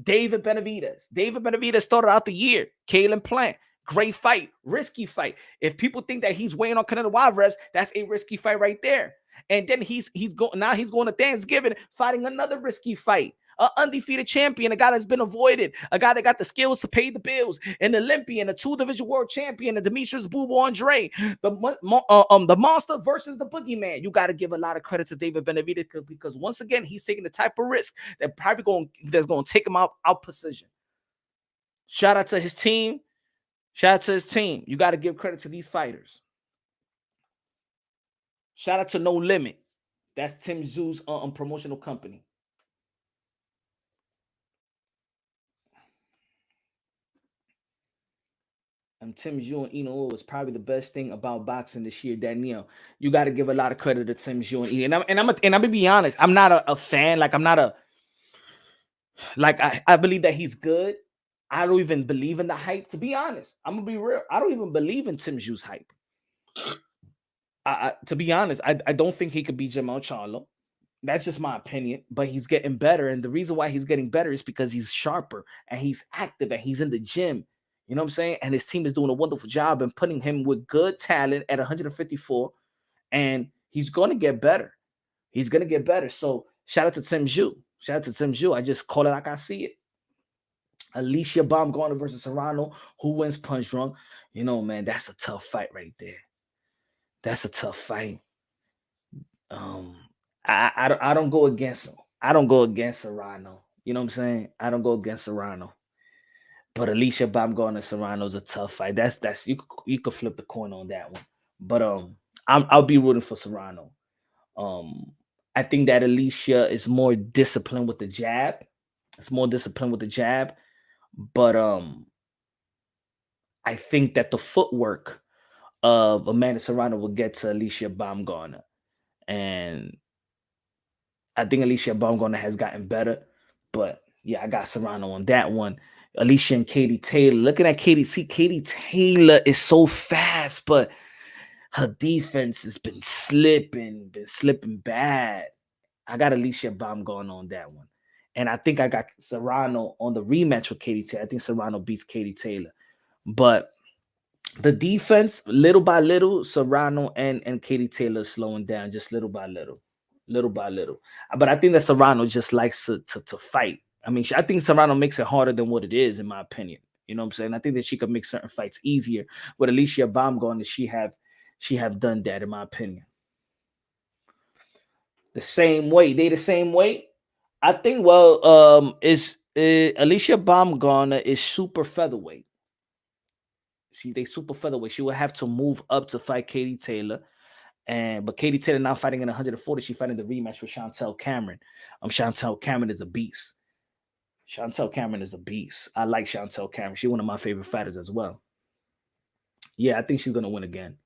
David Benavidez. David Benavidez started out the year. Kalen Plant. Great fight. Risky fight. If people think that he's weighing on Canelo Alvarez, that's a risky fight right there. And then he's going to Thanksgiving fighting another risky fight. An undefeated champion, a guy that's been avoided, a guy that got the skills to pay the bills, an Olympian, a 2-division world champion, a Demetrius Andrade, the monster versus the boogeyman. You got to give a lot of credit to David Benavidez because once again, he's taking the type of risk that probably that's going to take him out position. Shout out to his team. Shout out to his team. You got to give credit to these fighters. Shout out to No Limit. That's Tim Zoo's promotional company. And Tim Zhu and Eno was probably the best thing about boxing this year. Danielle, you got to give a lot of credit to Tim Zhu and Eno. And I'm gonna be honest. I'm not a fan. Like I'm not a like I believe that he's good. I don't even believe in the hype. To be honest, I'm gonna be real. I don't even believe in Tim Zhu's hype. To be honest, I don't think he could beat Jamal Charlo. That's just my opinion, but he's getting better. And the reason why he's getting better is because he's sharper and he's active and he's in the gym. You know what I'm saying? And his team is doing a wonderful job and putting him with good talent at 154. And he's going to get better. He's going to get better. So shout out to Tim Zhu. Shout out to Tim Zhu. I just call it like I see it. Alicia Baumgartner versus Serrano. Who wins punch drunk? You know, man, that's a tough fight right there. That's a tough fight. I don't go against him. I don't go against Serrano. You know what I'm saying? I don't go against Serrano. But Alicia Baumgartner Serrano's a tough fight. That's you could flip the coin on that one. But I'll be rooting for Serrano. I think that Alicia is more disciplined with the jab. It's more disciplined with the jab. But I think that the footwork of Amanda Serrano will get to Alicia Baumgartner. And I think Alicia Baumgartner has gotten better. But yeah, I got Serrano on that one. Alicia and Katie Taylor. Looking at Katie. See, Katie Taylor is so fast, but her defense has been slipping bad. I got Alicia Baumgartner on that one. And I think I got Serrano on the rematch with Katie Taylor. I think Serrano beats Katie Taylor. But the defense, little by little, Serrano and Katie Taylor slowing down just little by little. Little by little. But I think that Serrano just likes to fight. I mean, I think Serrano makes it harder than what it is, in my opinion. You know what I'm saying? I think that she could make certain fights easier. With Alicia Baumgartner, she have done that, in my opinion. The same weight. They the same weight? I think, well, Alicia Baumgartner is super featherweight. They super featherweight. She would have to move up to fight Katie Taylor. But Katie Taylor now fighting in 140. She fighting the rematch with Chantel Cameron. Chantel Cameron is a beast. Chantel Cameron is a beast. I like Chantel Cameron. She's one of my favorite fighters as well. Yeah, I think she's gonna win again.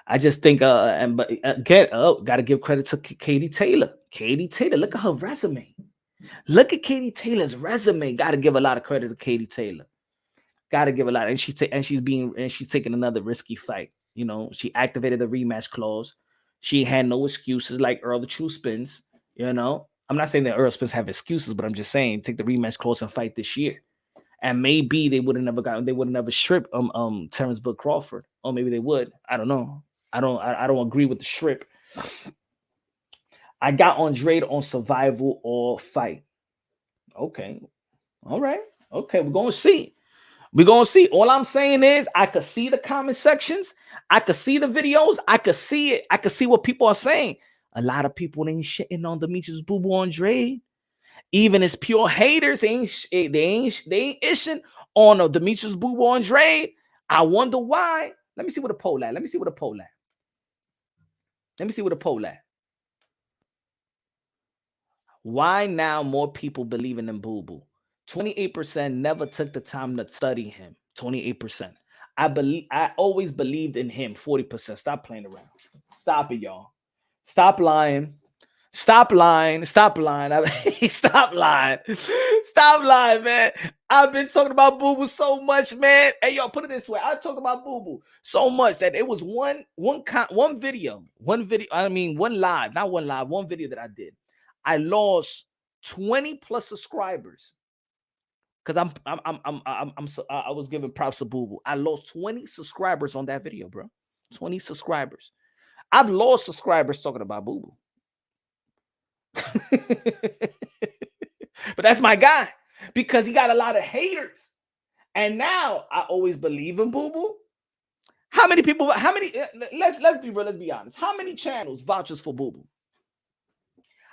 I just think, but again, gotta give credit to Katie Taylor. Katie Taylor, look at her resume. Look at Katie Taylor's resume. Gotta give a lot of credit to Katie Taylor. Gotta give a lot, and she's taking another risky fight. You know, she activated the rematch clause. She had no excuses like Earl the True Spins. You know, I'm not saying that Earl Spins have excuses, but I'm just saying take the rematch clause and fight this year. And maybe they would have never stripped Terrence Bud Crawford, or maybe they would. I don't know. I don't agree with the strip. I got Andrade on survival or fight. Okay, all right. Okay, we're gonna see. We're going to see. All I'm saying is I could see the comment sections. I could see the videos. I could see it. I could see what people are saying. A lot of people ain't shitting on Demetrius Boo-Boo Andrade. Even as pure haters, they ain't ishing on Demetrius Boo-Boo Andrade. I wonder why. Let me see what the poll at. Let me see what the poll at. Why now more people believing in Boo-Boo? 28% never took the time to study him. 28%. I always believed in him. 40%. Stop playing around. Stop it, y'all. Stop lying. Stop lying. Stop lying. Stop lying. Stop lying, man. I've been talking about Boo-Boo so much, man. Hey, y'all, put it this way. I talked about Boo-Boo so much that it was one video. I mean, one video that I did. I lost 20 plus subscribers. Because I was giving props to Boo-Boo. I lost 20 subscribers on that video, bro. 20 subscribers. I've lost subscribers talking about Boo-Boo. But that's my guy because he got a lot of haters. And now I always believe in Boo Boo. How many people? How many? Let's be real. Let's be honest. How many channels vouchers for Boo Boo?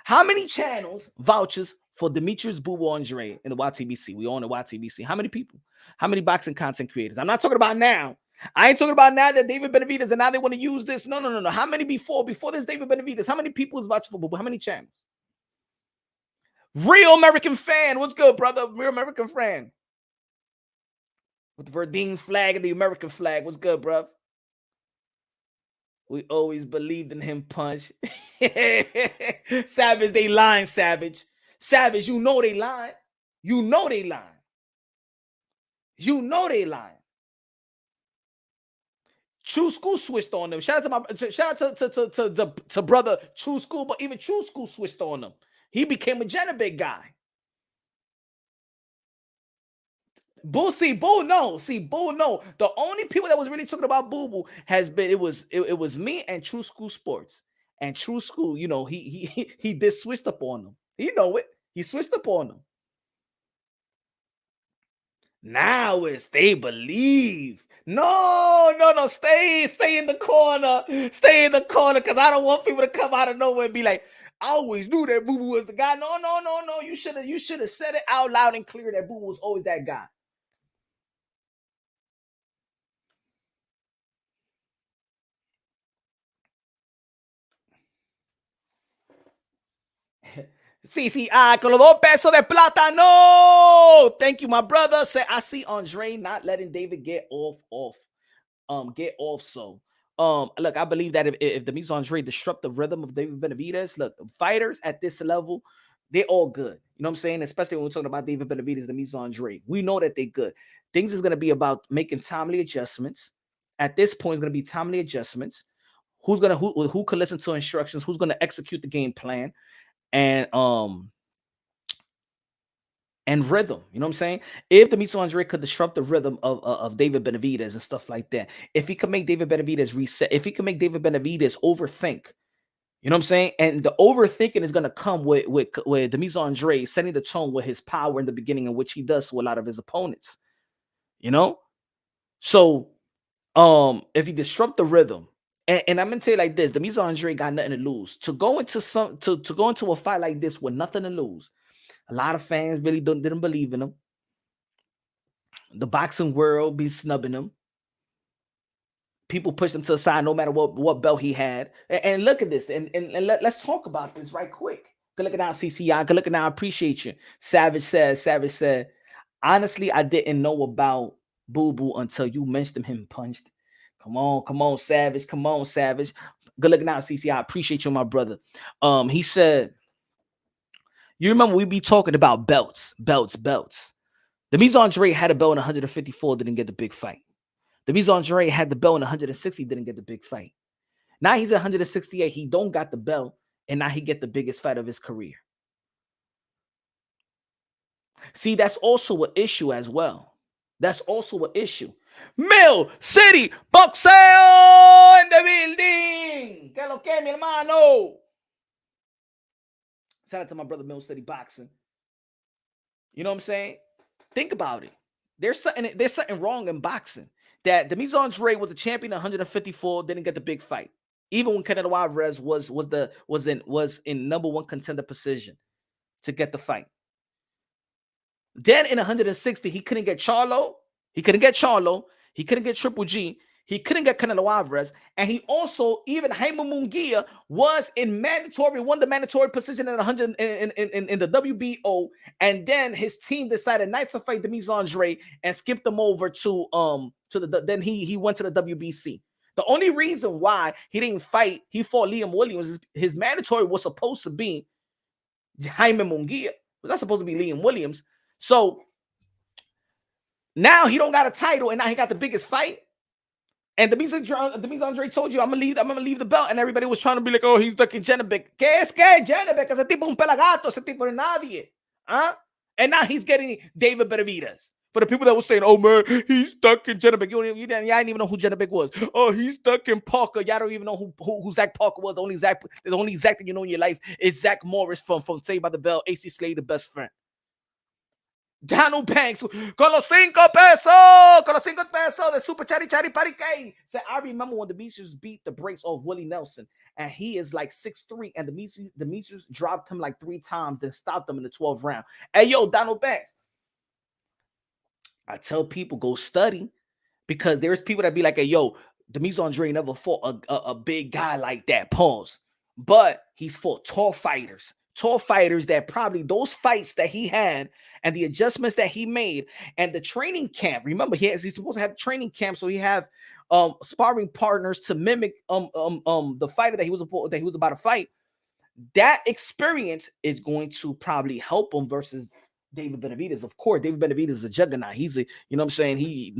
How many channels vouchers for Demetrius Boo Boo Andrade in the YTBC? We own the YTBC. How many people? How many boxing content creators? I'm not talking about now. I ain't talking about now that David Benavidez and now they want to use this. No. How many before this David Benavidez? How many people is vouching for Boo Boo? How many channels? Real American fan. What's good, brother? Real American fan. With the Verdine flag and the American flag. What's good, bro? We always believed in him, Punch. Savage, they lying, Savage. Savage, you know they lying. You know they lying. You know they lying. True School switched on them. Shout out to brother True School, but even True School switched on them. He became a Janabek guy. Boo, no. The only people that was really talking about Boo Boo has been it was me and True School Sports. And True School, you know, he did switched up on them. You know it. He switched up on them. Now it's they believe. No. Stay in the corner. Stay in the corner because I don't want people to come out of nowhere and be like, I always knew that Boo Boo was the guy. No. You should have said it out loud and clear that Boo Boo was always that guy. CCI con los 2 pesos de plata. No, thank you, my brother. Say I see Andre not letting David get off. So look, I believe that if the Demetrius Andre disrupt the rhythm of David Benavidez, look, fighters at this level, they're all good. You know what I'm saying? Especially when we're talking about David Benavidez, Demetrius Andre, we know that they're good. Things is gonna be about making timely adjustments. At this point, it's gonna be timely adjustments. Who can listen to instructions? Who's gonna execute the game plan? And rhythm, you know what I'm saying? If Demetrius Andrade could disrupt the rhythm of David Benavidez and stuff like that, if he could make David Benavidez reset, if he could make David Benavidez overthink, you know what I'm saying? And the overthinking is gonna come with Demetrius Andrade setting the tone with his power in the beginning, in which he does to a lot of his opponents, you know. So, if he disrupt the rhythm. And I'm gonna tell you like this: Demetrius Andrade got nothing to lose. To go into a fight like this with nothing to lose, a lot of fans really didn't believe in him. The boxing world be snubbing him. People push him to the side no matter what belt he had. And look at this. And let's talk about this right quick. Good looking out, CCI. Good looking out. I appreciate you. Savage said, honestly, I didn't know about Boo Boo until you mentioned him punched. Come on, Savage. Come on, Savage. Good looking out, CC. I appreciate you, my brother. He said, you remember we be talking about belts. Demetrius Andrade had a belt in 154, didn't get the big fight. Demetrius Andrade had the belt in 160, didn't get the big fight. Now he's at 168. He don't got the belt, and now he get the biggest fight of his career. See, that's also an issue as well. That's also an issue. Mill City Boxeo in the building. Que lo que, mi hermano? Shout out to my brother Mill City Boxing. You know what I'm saying? Think about it. There's something wrong in boxing. That Demetrius Andrade was a champion at 154, didn't get the big fight. Even when Canelo Alvarez was in number one contender position to get the fight. Then in 160, he couldn't get Charlo. He couldn't get Triple G. He couldn't get Canelo Alvarez. And he also, even Jaime Munguia was won the mandatory position at 100 in the WBO. And then his team decided not to fight Demetrius Andrade and skipped him over then he went to the WBC. The only reason why he didn't fight, he fought Liam Williams, his mandatory was supposed to be Jaime Munguia. It was not supposed to be Liam Williams. So now he don't got a title, and now he got the biggest fight. And Demetrius Andrade told you, I'm gonna leave the belt, and everybody was trying to be like, oh, he's ducking Janabek. ¿Qué es Janabek? Ese tipo un pelagato, ese tipo de nadie. Huh? And now he's getting David Benavidez. For the people that were saying, oh man, he's ducking Janabek. Y'all didn't even know who Janabek was. Oh, he's ducking Parker. Y'all don't even know who Zach Parker was. The only Zach that you know in your life is Zach Morris from Saved by the Bell, AC Slade, the best friend. Donald Banks, con los 5 pesos, con los 5 pesos, the super chatty chatty patty K. Said, I remember when the Demetrius beat the brakes off Willie Nelson, and he is like 6'3", and the Demetrius dropped him like 3 times, then stopped him in the 12th round. Hey, yo, Donald Banks. I tell people, go study, because there's people that be like, hey, yo, Demetrius Andrade never fought a big guy like that, pause. But he's fought tall fighters that probably those fights that he had and the adjustments that he made and the training camp. Remember, he's supposed to have training camp, so he have sparring partners to mimic the fighter that he was about to fight. That experience is going to probably help him versus David Benavidez. Of course, David Benavidez is a juggernaut. He's a, you know what I'm saying?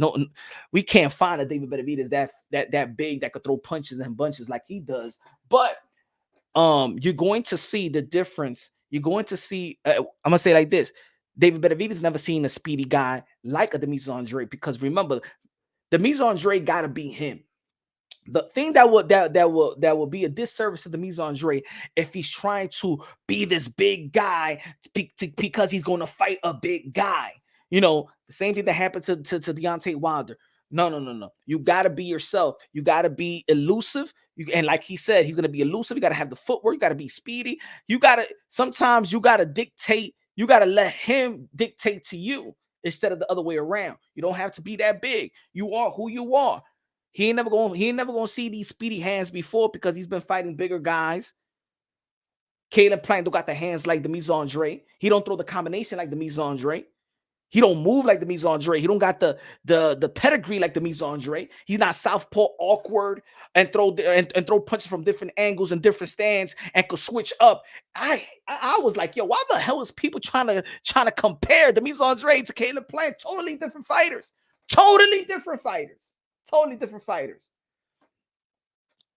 We can't find a David Benavidez that big that could throw punches and bunches like he does. But you're going to see the difference. You're going to see, I'm gonna say like this: David Benavidez never seen a speedy guy like a Demetrius Andrade, because remember, Demetrius Andrade gotta beat him. The thing that will be a disservice to Demetrius Andrade if he's trying to be this big guy because he's going to fight a big guy. You know, the same thing that happened to Deontay Wilder. No. You got to be yourself. You got to be elusive. And like he said, he's going to be elusive. You got to have the footwork. You got to be speedy. Sometimes you got to dictate. You got to let him dictate to you instead of the other way around. You don't have to be that big. You are who you are. He ain't never gonna see these speedy hands before, because he's been fighting bigger guys. Caleb Plant don't got the hands like Demetrius Andrade. He don't throw the combination like Demetrius Andrade. He don't move like Demetrius Andrade. He don't got the pedigree like Demetrius Andrade. He's not southpaw awkward and throw punches from different angles and different stands and could switch up. I was like, yo, why the hell is people trying to compare Demetrius Andrade to Caleb Plant? Totally different fighters.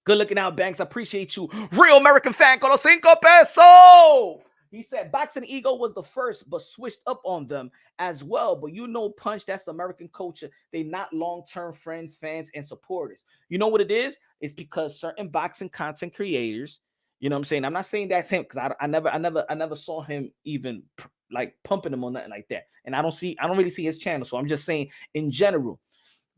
Good looking out, Banks. I appreciate you. Real American fan, con los 5 pesos. He said boxing ego was the first, but switched up on them as well. But you know, Punch, that's American culture. They not long-term friends, fans, and supporters. You know what it is? It's because certain boxing content creators, you know what I'm saying? I'm not saying that's him, because I never saw him even like pumping him or nothing like that. And I don't really see his channel. So I'm just saying in general.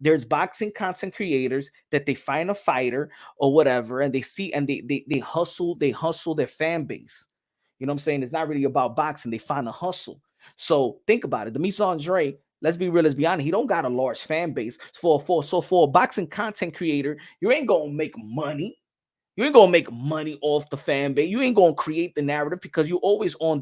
There's boxing content creators that they find a fighter or whatever, and they see and they hustle their fan base. You know what I'm saying? It's not really about boxing. They find a hustle. So think about it. Demetrius Andrade, let's be real, let's be honest. He don't got a large fan base. For a boxing content creator, you ain't gonna make money. You ain't gonna make money off the fan base. You ain't gonna create the narrative, because you always on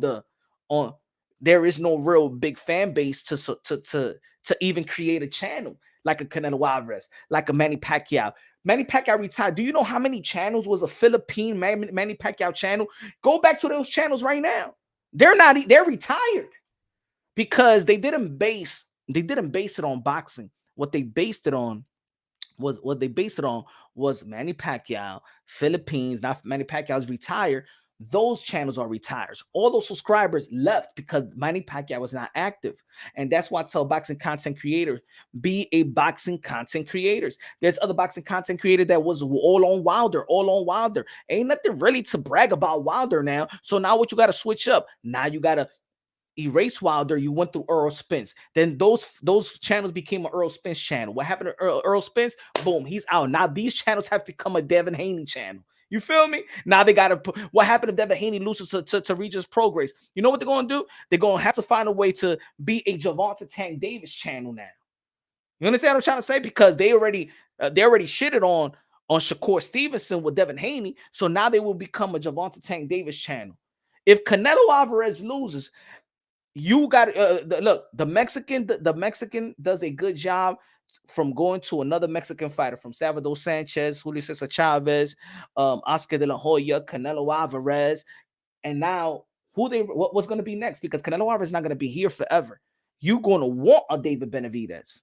there is no real big fan base to even create a channel like a Canelo Alvarez, like a Manny Pacquiao. Manny Pacquiao retired. Do you know how many channels was a Philippine Manny Pacquiao channel? Go back to those channels right now. They're retired, because they didn't base it on boxing. What they based it on was Manny Pacquiao, Philippines. Now Manny Pacquiao's retired. Those channels are retired. All those subscribers left because Manny Pacquiao was not active. And that's why I tell boxing content creators, be a boxing content creators. There's other boxing content creator that was all on Wilder. Ain't nothing really to brag about Wilder now. So now what you got to switch up? Now you got to erase Wilder. You went through Earl Spence. Then those channels became an Earl Spence channel. What happened to Earl Spence? Boom, he's out. Now these channels have become a Devin Haney channel. You feel me? Now they got to what happened if Devin Haney loses to Regis Progress? You know what they're going to do? They're going to have to find a way to be a Gervonta Tank Davis channel now. You understand what I'm trying to say? Because they already shitted on Shakur Stevenson with Devin Haney. So now they will become a Gervonta Tank Davis channel. If Canelo Alvarez loses, you got look, the Mexican does a good job from going to another Mexican fighter, from Salvador Sanchez, Julio Cesar Chavez, Oscar de la Hoya, Canelo Alvarez, and now what's going to be next? Because Canelo Alvarez is not going to be here forever. You're going to want a David Benavidez.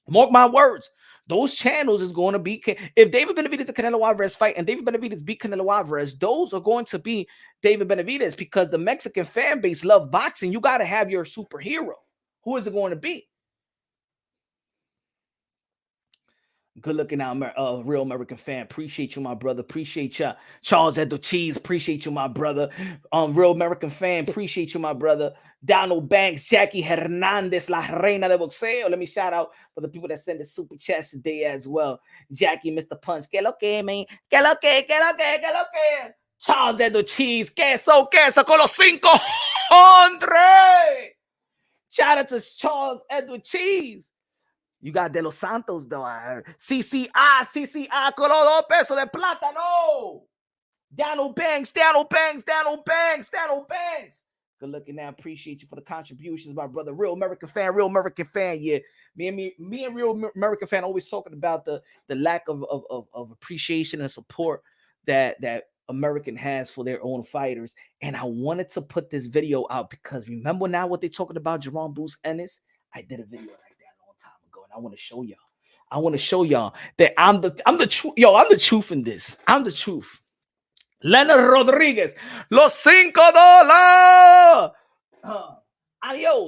Mark my words. Those channels is going to be, if David Benavidez the Canelo Alvarez fight and David Benavidez beat Canelo Alvarez, those are going to be David Benavidez, because the Mexican fan base love boxing. You got to have your superhero. Who is it going to be? Good looking out, real American fan. Appreciate you, my brother. Appreciate you, Charles Edo Cheese. Appreciate you, my brother. Real American fan. Appreciate you, my brother. Donald Banks, Jackie Hernandez, La Reina de Boxeo. Let me shout out for the people that send the super chats today as well. Jackie, Mr. Punch. Que lo que, man. Que lo que, que lo que, que lo que. Charles Edo Cheese. Queso con los 500. Shout out to Charles Edward Cheese. You got De Los Santos, though, I heard. CCI, con los 2 pesos de plátano. Donald Banks. Good looking now. Appreciate you for the contributions, my brother. Real American fan. Yeah, me and Real American fan always talking about the lack of appreciation and support that American has for their own fighters. And I wanted to put this video out because remember now what they're talking about, Jaron Ennis? I did a video like that a long time ago, and I want to show y'all. I want to show y'all that I'm the truth. Yo, I'm the truth in this. I'm the truth. Leonard Rodriguez, los $5.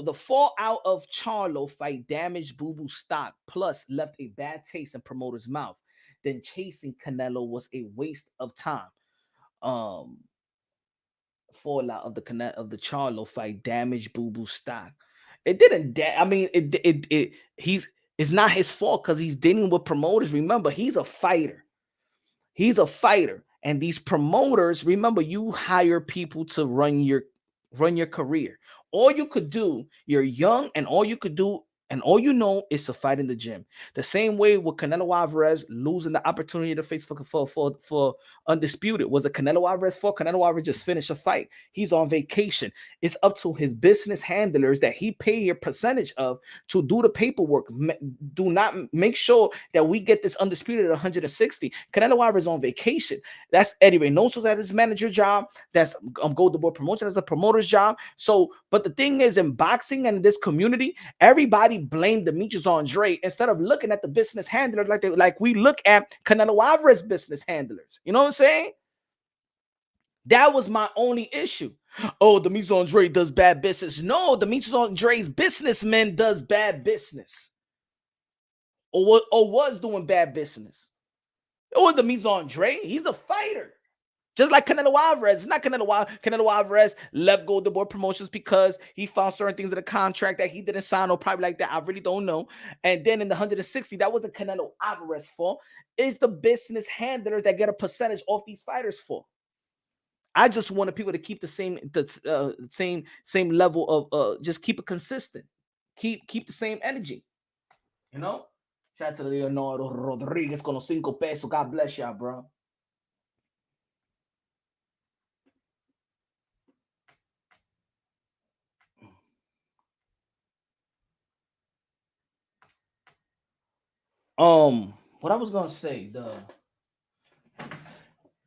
The fallout of Charlo fight damaged Boo Boo stock, plus left a bad taste in promoter's mouth. Then chasing Canelo was a waste of time. Fallout of the Charlo fight damaged Boo Boo stock. It didn't. It's not his fault because he's dealing with promoters. Remember, he's a fighter. And these promoters, remember, you hire people to run your career. All you could do, you're young, and all you could do, and all you know is to fight in the gym. The same way with Canelo Alvarez losing the opportunity to face for Undisputed. Was it Canelo Alvarez fault? Canelo Alvarez just finished a fight. He's on vacation. It's up to his business handlers that he pay a percentage of to do the paperwork. Do not make sure that we get this Undisputed at 160. Canelo Alvarez on vacation. That's Eddie Reynoso's at his manager job. That's Golden Boy Promotion as the promoter's job. So, but the thing is, in boxing and in this community, everybody blamed Demetrius Andrade instead of looking at the business handlers like we look at Canelo Alvarez business handlers. You know what I'm saying? That was my only issue. Oh, Demetrius Andrade does bad business. No, Demetrius Andrade's businessman does bad business. Or was doing bad business. It was Demetrius Andrade. He's a fighter. Just like Canelo Alvarez. It's not Canelo Alvarez left Golden Boy Promotions because he found certain things in the contract that he didn't sign or probably like that. I really don't know. And then in the 160, that wasn't Canelo Alvarez's fault. It's the business handlers that get a percentage off these fighters' fault. I just wanted people to keep the same level of just keep it consistent. Keep the same energy. You know? Shout out to Leonardo Rodriguez con los 5 pesos. God bless y'all, bro. What I was gonna say,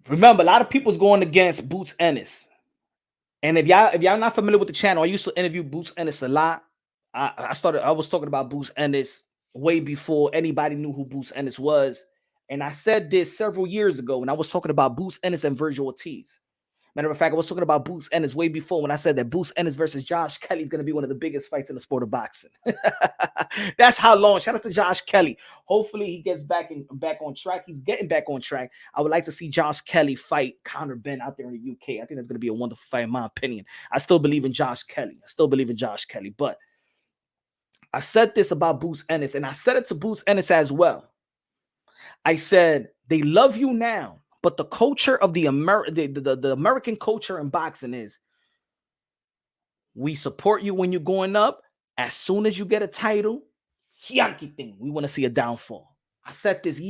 remember a lot of people's going against Boots Ennis, and if y'all not familiar with the channel, I used to interview Boots Ennis a lot. I was talking about Boots Ennis way before anybody knew who Boots Ennis was, and I said this several years ago when I was talking about Boots Ennis and Virgil Ortiz. Matter of fact, I was talking about Boots Ennis way before when I said that Boots Ennis versus Josh Kelly is going to be one of the biggest fights in the sport of boxing. That's how long. Shout out to Josh Kelly. Hopefully he gets back on track. He's getting back on track. I would like to see Josh Kelly fight Conor Ben out there in the UK. I think that's going to be a wonderful fight in my opinion. I still believe in Josh Kelly. But I said this about Boots Ennis, and I said it to Boots Ennis as well. I said, they love you now. But the culture of the American culture in boxing is we support you when you're going up. As soon as you get a title, Yankee thing, we want to see a downfall. I said this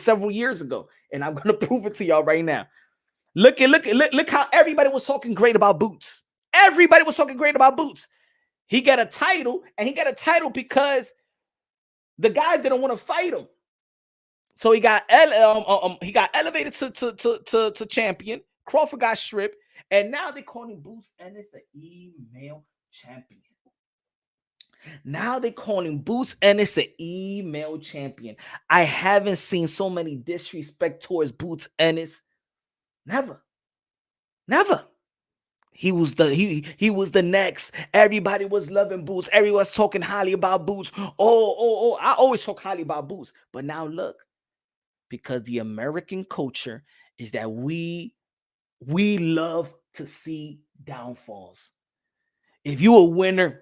several years ago, and I'm gonna prove it to y'all right now. Look how everybody was talking great about Boots. Everybody was talking great about Boots. He got a title, and he got a title because the guys didn't want to fight him. So he got elevated to champion. Crawford got stripped, and now they call him Boots Ennis an email champion. I haven't seen so many disrespect towards Boots Ennis. Never. He was the next. Everybody was loving Boots. Everyone was talking highly about Boots. Oh. I always talk highly about Boots. But now look, because the American culture is that we love to see downfalls. If you a winner,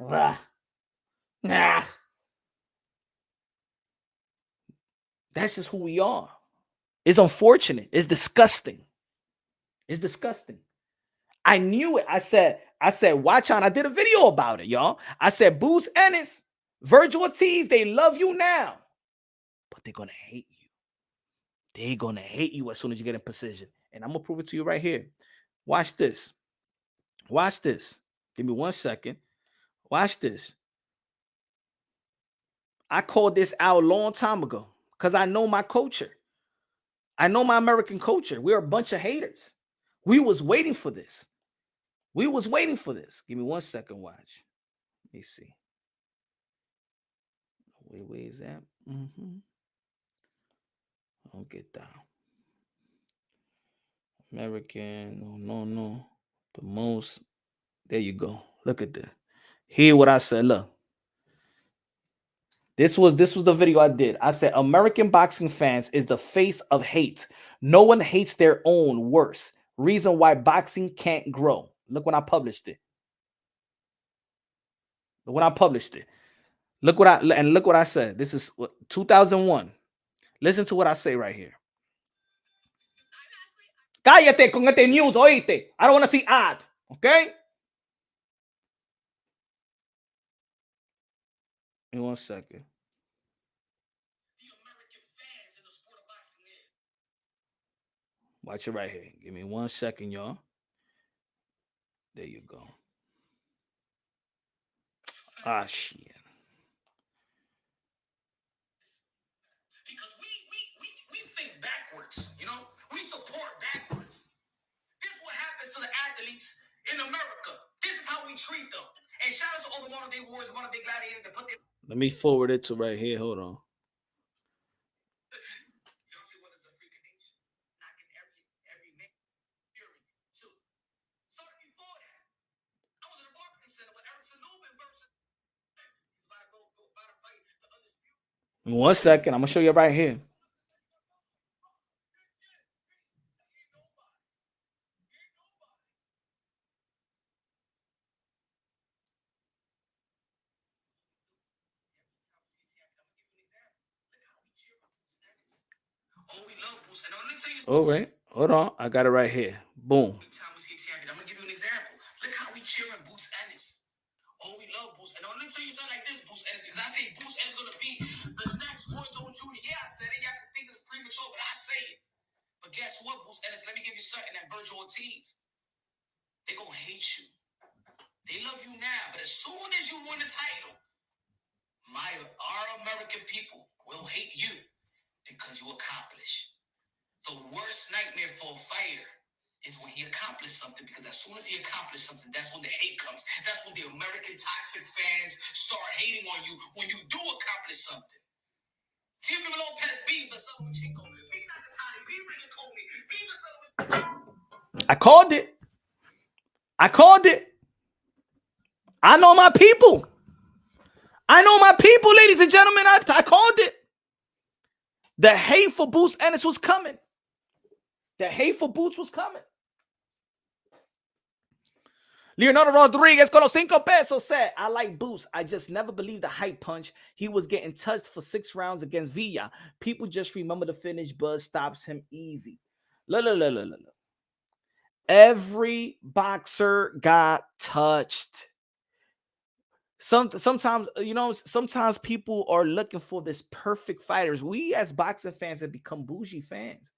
nah. That's just who we are. It's unfortunate. It's disgusting. It's disgusting. I knew it. I said, watch on. I did a video about it, y'all. I said, Boots Ennis, Virgil Ortiz, they love you now, but they're going to hate you. They're going to hate you as soon as you get in position. And I'm going to prove it to you right here. Watch this. Watch this. Give me 1 second. Watch this. I called this out a long time ago because I know my culture. I know my American culture. We're a bunch of haters. We was waiting for this. We was waiting for this. Give me 1 second. Watch. Let me see. Where is that? I'll get down. American. No. The most. There you go. Look at this. Hear what I said. Look. This was the video I did. I said American boxing fans is the face of hate. No one hates their own worse. Reason why boxing can't grow. Look when I published it. Look what I said. This is 2001. Listen to what I say right here. Cállate con este news, oíste. I don't want to see ad, okay? In 1 second. Watch it right here. Give me 1 second, y'all. There you go. Ah, shit. Because we think backwards, you know? We support backwards. This is what happens to the athletes in America. This is how we treat them. And shout out to all the modern day warriors, modern day gladiators that put their... Let me forward it to right here. Hold on. Y'all see what is a freaking nation? Knocking every man fury too. Started before that. I was in a Barclays Center with Erickson Newman versus... He's about to fight the undisputed. In 1 second, I'm gonna show you right here. All right, hold on. I got it right here. Boom. I'm gonna give you an example. Look how we cheering Boots Ennis. Oh, we love Boots. And let me tell you something like this, Boots Ennis, because I say Boots Ennis is gonna be the next Roy Jones Jr. Yeah, I said it. Y'all can think it's premature, but I say it. But guess what, Boots Ennis? Let me give you something that Virgil Ortiz. They gonna hate you. They love you now, but as soon as you win the title, our American people will hate you because you accomplish. The worst nightmare for a fighter is when he accomplished something, because as soon as he accomplished something, that's when the hate comes. That's when the American toxic fans start hating on you when you do accomplish something. Tiffany Lopez, be the son of Chico, be Nakatani, be Ricky Coney, be the son of... I called it. I know my people. Ladies and gentlemen. I called it. The hate for Boots Ennis was coming. Leonardo Rodriguez con los 5 pesos said, I like Boots. I just never believed the hype punch. He was getting touched for 6 rounds against Villa. People just remember the finish. Buzz stops him easy. Look. Every boxer got touched. Sometimes, sometimes people are looking for this perfect fighters. We as boxing fans have become bougie fans.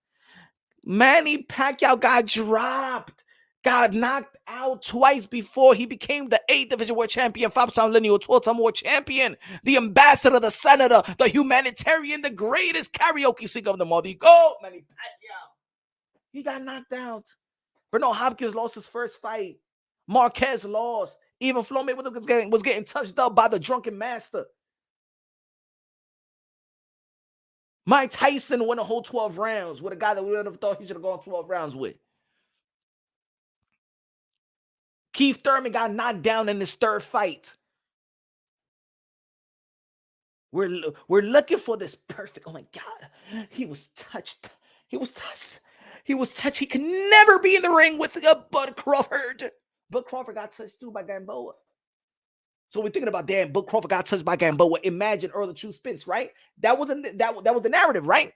Manny Pacquiao got dropped, got knocked out twice before he became the 8th division world champion, 5-time lineal, 12-time world champion, the ambassador, the senator, the humanitarian, the greatest karaoke singer of them all. The GOAT, Manny Pacquiao. He got knocked out. Bernard Hopkins lost his first fight. Marquez lost. Even Floyd Mayweather was getting touched up by the drunken master. Mike Tyson won a whole 12 rounds with a guy that we would have thought he should have gone 12 rounds with. Keith Thurman got knocked down in his third fight. We're looking for this perfect. Oh my God, he was touched. He was touched. He was touched. He could never be in the ring with Bud Crawford. Bud Crawford got touched too by Gamboa. So we're thinking about, damn, Bud Crawford got touched by Gamboa. Imagine Earl the True Spence, right? That was the narrative, right?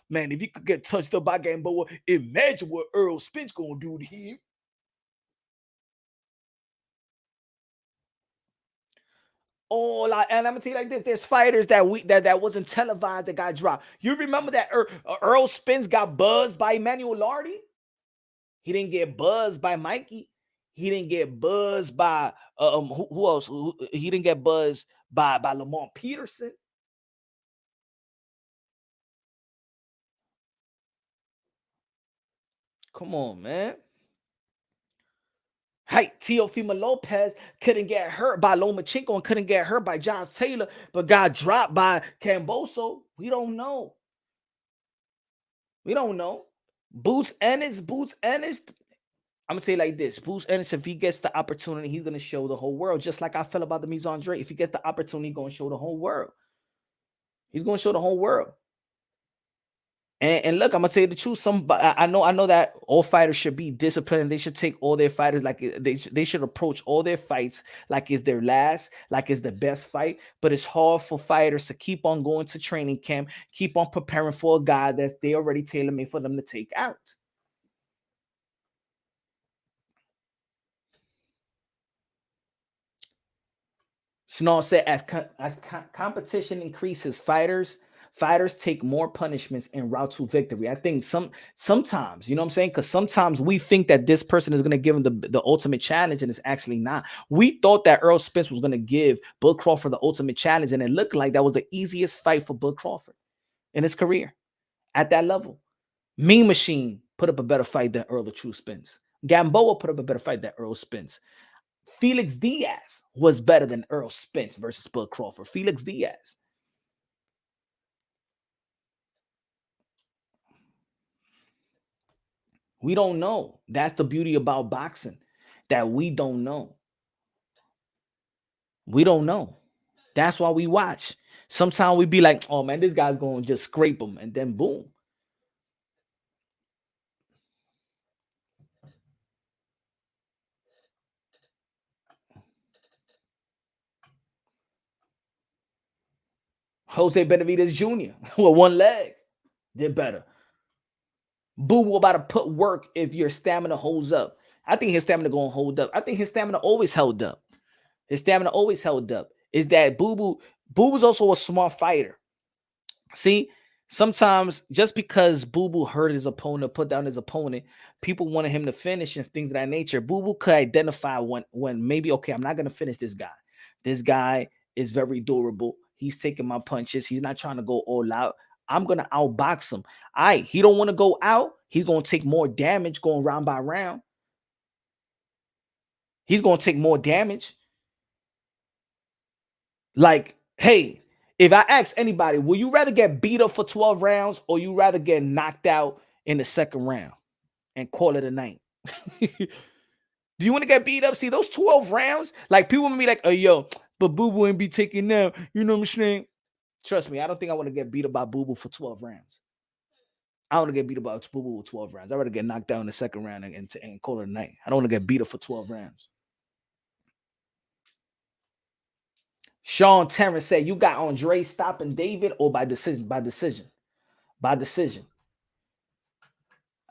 Man, if you could get touched up by Gamboa, imagine what Earl Spence gonna do to him. Oh, and I'm gonna tell you like this: there's fighters that wasn't televised that got dropped. You remember that Earl Spence got buzzed by Emmanuel Lardy? He didn't get buzzed by Mikey. He didn't get buzzed by who else? He didn't get buzzed by Lamont Peterson. Come on, man. Hey, Teofimo Lopez couldn't get hurt by Lomachenko and couldn't get hurt by Josh Taylor, but got dropped by Camboso. We don't know. We don't know. Boots Ennis. I'm gonna say like this: Boots Ennis, if he gets the opportunity, he's gonna show the whole world. Just like I felt about Demetrius Andrade. If he gets the opportunity, he's gonna show the whole world. He's gonna show the whole world. And look, I'm gonna tell you the truth. I know that all fighters should be disciplined. They should take all their fighters like they should approach all their fights like it's their last, like it's the best fight. But it's hard for fighters to keep on going to training camp, keep on preparing for a guy that's they already tailor-made for them to take out. Schnall said, as competition increases, fighters take more punishments en route to victory. I think sometimes, you know what I'm saying? Because sometimes we think that this person is going to give him the ultimate challenge, and it's actually not. We thought that Earl Spence was going to give Bud Crawford the ultimate challenge, and it looked like that was the easiest fight for Bud Crawford in his career at that level. Mean Machine put up a better fight than Earl the True Spence. Gamboa put up a better fight than Earl Spence. Felix Diaz was better than Earl Spence versus Bud Crawford. Felix Diaz. We don't know. That's the beauty about boxing, that we don't know. We don't know. That's why we watch. Sometimes we be like, oh man, this guy's going to just scrape him, and then boom. Jose Benavidez Jr. with one leg did better. Boo Boo about to put work if your stamina holds up. I think his stamina going to hold up. I think his stamina always held up. His stamina always held up. Is that Boo Boo's also a smart fighter. See, sometimes just because Boo Boo hurt his opponent, put down his opponent, people wanted him to finish and things of that nature. Boo Boo could identify when maybe, okay, I'm not going to finish this guy. This guy is very durable. He's taking my punches. He's not trying to go all out. I'm going to outbox him. He don't want to go out. He's going to take more damage going round by round. He's going to take more damage. Like, hey, if I ask anybody, will you rather get beat up for 12 rounds or you rather get knocked out in the second round and call it a night? Do you want to get beat up? See, those 12 rounds, like people will be like, oh, yo, but Boo Boo ain't be taking now. You know what I'm saying? Trust me, I don't think I want to get beat up by Boo Boo for 12 rounds. I want to get beat up by Boo Boo with 12 rounds. I'd rather get knocked down in the second round and call it a night. I don't want to get beat up for 12 rounds. Sean Terrence said, you got Andre stopping David or by decision? By decision. By decision.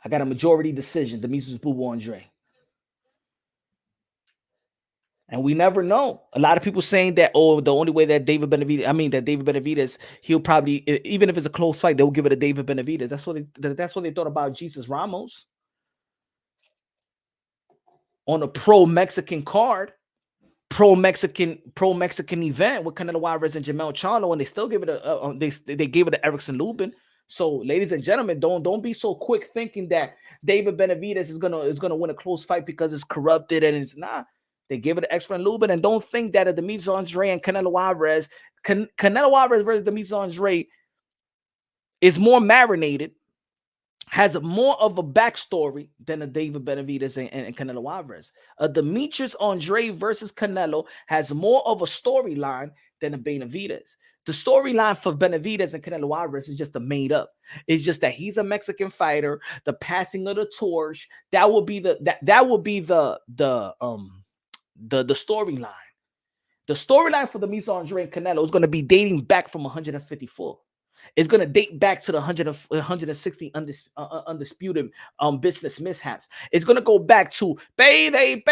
I got a majority decision. Demetrius Boo Boo Andre. And we never know. A lot of people saying that, oh, the only way that David Benavidez, he'll probably, even if it's a close fight, they'll give it to David Benavidez. That's what they thought about Jesus Ramos on a pro-Mexican card, pro-Mexican event with Canelo Alvarez and Jamel Charlo, and they still give it they gave it to Erickson Lubin. So, ladies and gentlemen, don't be so quick thinking that David Benavidez is gonna win a close fight because it's corrupted and it's not. They gave it to Erickson Lubin, and don't think that at Demetrius Andrade and Canelo Alvarez, Canelo Alvarez versus Demetrius Andrade is more marinated, has more of a backstory than a David Benavidez and Canelo Alvarez. A Demetrius Andrade versus Canelo has more of a storyline than a Benavidez. The storyline for Benavidez and Canelo Alvarez is just a made up. It's just that he's a Mexican fighter. The passing of the torch, that will be the storyline. The storyline for the Demetrius Andrade and Canelo is going to be dating back from 154. It's going to date back to the 160 undisputed business mishaps. It's going to go back to payday.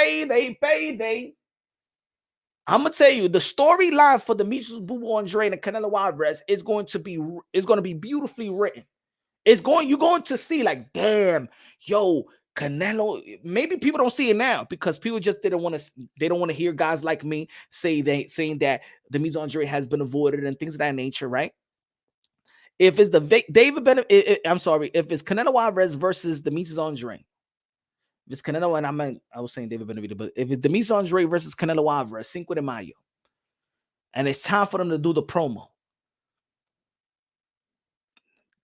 I'm going to tell you, the storyline for the Demetrius Andrade and Canelo Alvarez is going to be beautifully written. You're going to see like, damn, yo, Canelo. Maybe people don't see it now because people just they don't want to hear guys like me saying that Demetrius Andrade has been avoided and things of that nature, right? If it's if it's Canelo Alvarez versus Demetrius Andrade, if it's Canelo, and I was saying David Benavidez, but if it's Demetrius Andrade versus Canelo Alvarez, Cinco de Mayo, and it's time for them to do the promo,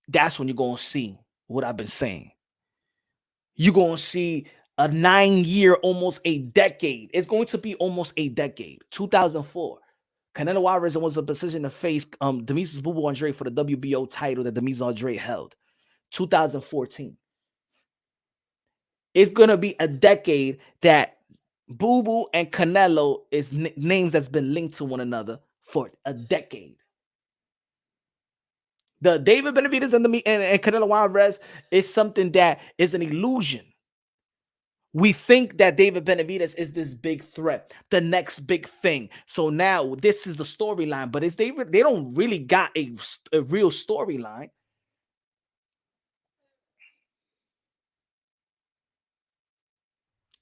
that's when you're going to see what I've been saying. You're going to see a 9-year, almost a decade. It's going to be almost a decade. 2004. Canelo Alvarez was in a position to face Demetrius Andrade for the WBO title that Demetrius Andrade held. 2014. It's going to be a decade that Boo Boo and Canelo is names that's been linked to one another for a decade. The David Benavidez and Canelo Alvarez is something that is an illusion. We think that David Benavidez is this big threat, the next big thing. So now this is the storyline, but they don't really got a real storyline.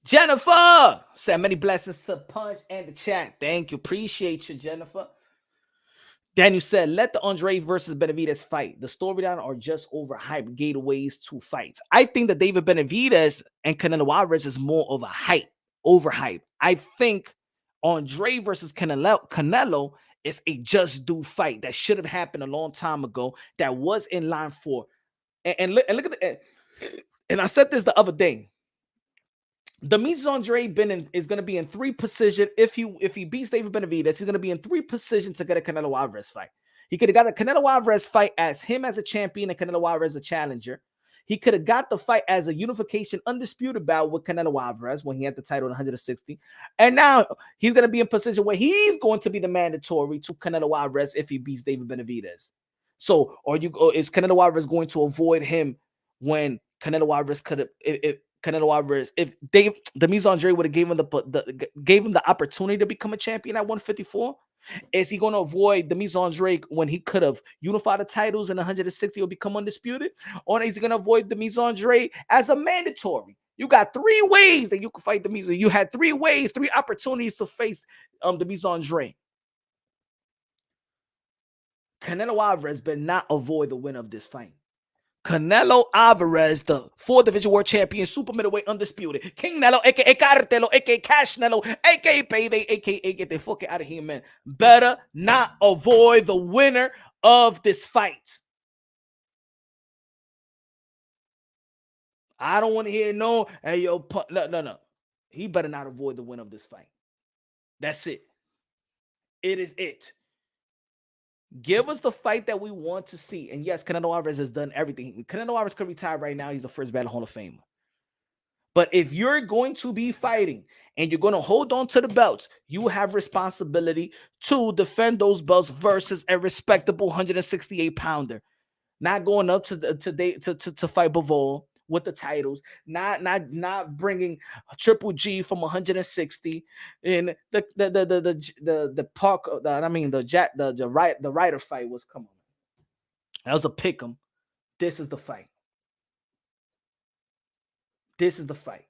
Jennifer said many blessings to Punch and the chat. Thank you. Appreciate you, Jennifer. Daniel said, let the Andrade versus Benavidez fight. The storyline are just overhyped gateways to fights. I think that David Benavidez and Canelo Alvarez is more of a overhype. I think Andrade versus Canelo is a just do fight that should have happened a long time ago, that was in line for. And look at the. And I said this the other day. Demetrius Andrade is going to be in 3 positions. If he beats David Benavidez, he's going to be in 3 positions to get a Canelo Alvarez fight. He could have got a Canelo Alvarez fight as him as a champion and Canelo Alvarez as a challenger. He could have got the fight as a unification undisputed bout with Canelo Alvarez when he had the title in 160. And now he's going to be in position where he's going to be the mandatory to Canelo Alvarez if he beats David Benavidez. So, is Canelo Alvarez going to avoid him when Canelo Alvarez could have Canelo Alvarez, if Demetrius Andrade would have gave him the opportunity to become a champion at 154, is he going to avoid Demetrius Andrade when he could have unified the titles in 160 or become undisputed? Or is he going to avoid Demetrius Andrade as a mandatory? You got 3 ways that you can fight Demetrius. You had 3 opportunities to face Demetrius Andrade. Canelo Alvarez better not avoid the win of this fight. Canelo Alvarez, the 4th Division World Champion, Super Middleweight Undisputed. King Nello, a.k.a. Cartelo, a.k.a. Cash Nello, a.k.a. Payday, a.k.a. get the fuck out of here, man. Better not avoid the winner of this fight. I don't want to hear no, hey, yo, no. He better not avoid the winner of this fight. That's it. It is it. Give us the fight that we want to see. And yes, Canelo Alvarez has done everything. Canelo Alvarez could retire right now. He's the first ballot Hall of Famer. But if you're going to be fighting and you're going to hold on to the belts, you have responsibility to defend those belts versus a respectable 168-pounder. Not going up to fight Bivol with the titles, not bringing Triple G from 160 in the Ryder fight was, come on, that was a pick 'em. This is the fight. This is the fight.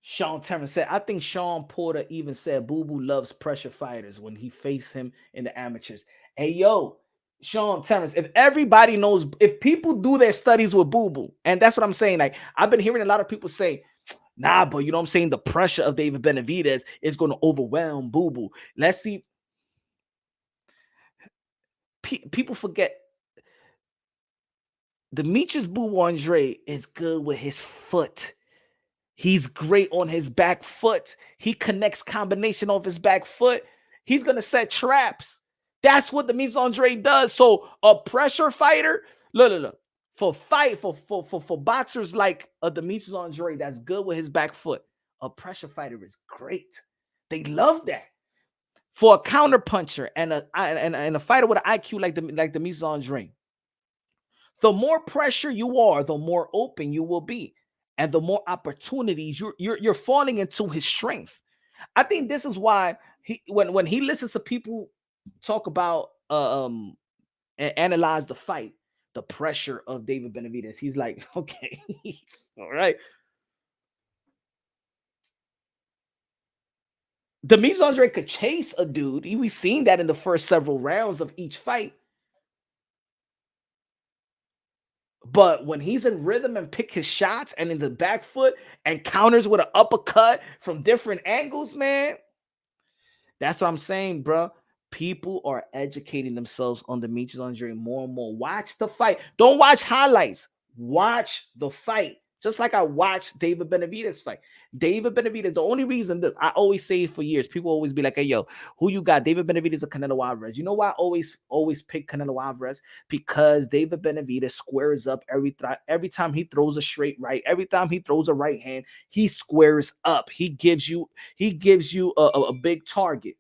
Sean Terrence said, I think Sean Porter even said Boo Boo loves pressure fighters when he faced him in the amateurs. Hey, yo, Sean Terrence, if everybody knows, if people do their studies with Boo Boo, and that's what I'm saying, like, I've been hearing a lot of people say, nah, but you know what I'm saying, the pressure of David Benavidez is going to overwhelm Boo Boo. Let's see. People forget. Demetrius Boo Andrade is good with his foot. He's great on his back foot. He connects combination off his back foot. He's going to set traps. That's what Demetrius Andrade does. So a pressure fighter, look. For boxers like a Demetrius Andrade that's good with his back foot, a pressure fighter is great. They love that. For a counter puncher and a fighter with an IQ like Demetrius Andrade, the more pressure you are, the more open you will be, and the more opportunities you're falling into his strength. I think this is why when he listens to people talk about and analyze the fight, the pressure of David Benavidez, he's like, okay, all right. Demetrius Andrade could chase a dude. We've seen that in the first several rounds of each fight. But when he's in rhythm and pick his shots and in the back foot and counters with an uppercut from different angles, man, that's what I'm saying, bro. People are educating themselves on Demetrius Andrade more and more. Watch the fight. Don't watch highlights. Watch the fight. Just like I watched David Benavidez fight. David Benavidez, the only reason that I always say it for years, people always be like, hey, yo, who you got, David Benavidez or Canelo Alvarez? You know why I always pick Canelo Alvarez? Because David Benavidez squares up every time he throws a straight right, every time he throws a right hand, he squares up. He gives you a big target.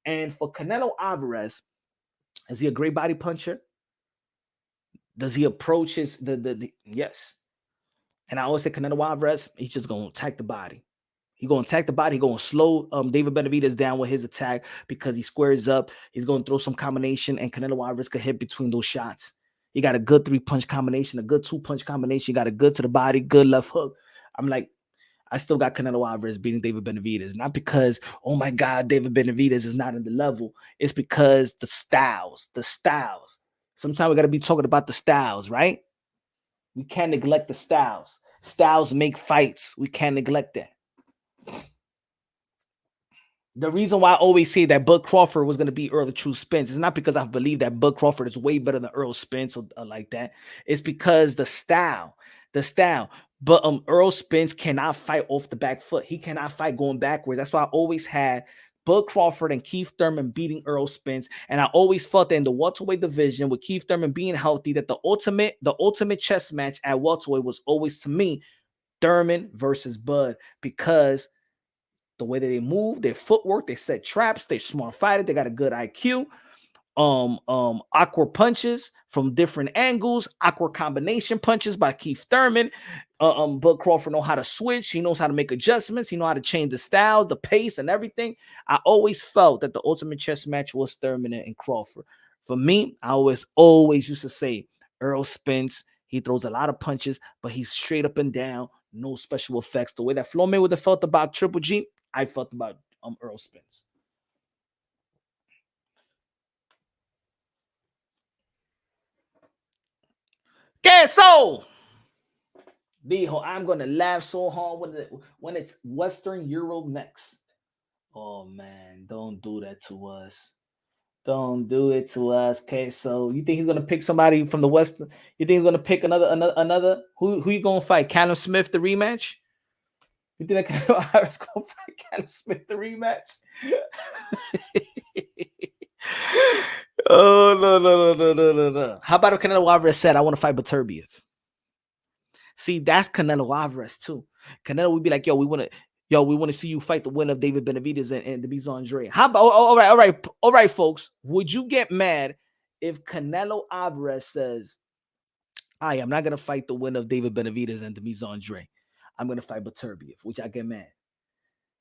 And for Canelo Alvarez, is he a great body puncher? Does he approach his yes? And I always say Canelo Alvarez, he's just gonna attack the body. He's gonna attack the body. He's gonna slow David Benavidez down with his attack because he squares up. He's gonna throw some combination, and Canelo Alvarez could hit between those shots. He got a good 3-punch combination, a good 2-punch combination. He got a good to the body, good left hook. I'm like, I still got Canelo Alvarez beating David Benavidez. Not because, oh my God, David Benavidez is not in the level. It's because the styles. Sometimes we got to be talking about the styles, right? We can't neglect the styles. Styles make fights. We can't neglect that. The reason why I always say that Bud Crawford was going to be Earl the True Spence is not because I believe that Bud Crawford is way better than Earl Spence or like that. It's because the style. But Earl Spence cannot fight off the back foot. He cannot fight going backwards. That's why I always had Bud Crawford and Keith Thurman beating Earl Spence. And I always felt that in the welterweight division with Keith Thurman being healthy, that the ultimate chess match at welterweight was always, to me, Thurman versus Bud, because the way that they move, their footwork, they set traps, they're smart fighters, they got a good IQ. Awkward punches from different angles, awkward combination punches by Keith Thurman. Bud Crawford knows how to switch. He knows how to make adjustments. He knows how to change the styles, the pace, and everything. I always felt that the ultimate chess match was Thurman and Crawford. For me, I always used to say Earl Spence, he throws a lot of punches, but he's straight up and down, no special effects. The way that Floyd Mayweather felt about Triple G, I felt about Earl Spence. Okay, so Dijo, I'm gonna laugh so hard when it's Western Euro next. Oh man, don't do that to us. Don't do it to us. Okay, so you think he's gonna pick somebody from the West? You think he's gonna pick another? Who you gonna fight? Callum Smith the rematch? You think that Canelo Alvarez gonna fight Callum Smith the rematch? Oh no. How about if Canelo Alvarez said, I want to fight Beterbiev? See, that's Canelo Alvarez too. Canelo would be like, we want to see you fight the winner of David Benavidez and Demetrius Andrade. How about all right, folks? Would you get mad if Canelo Alvarez says, I'm not gonna fight the winner of David Benavidez and Demetrius Andrade. I'm gonna fight Beterbiev, which I get mad.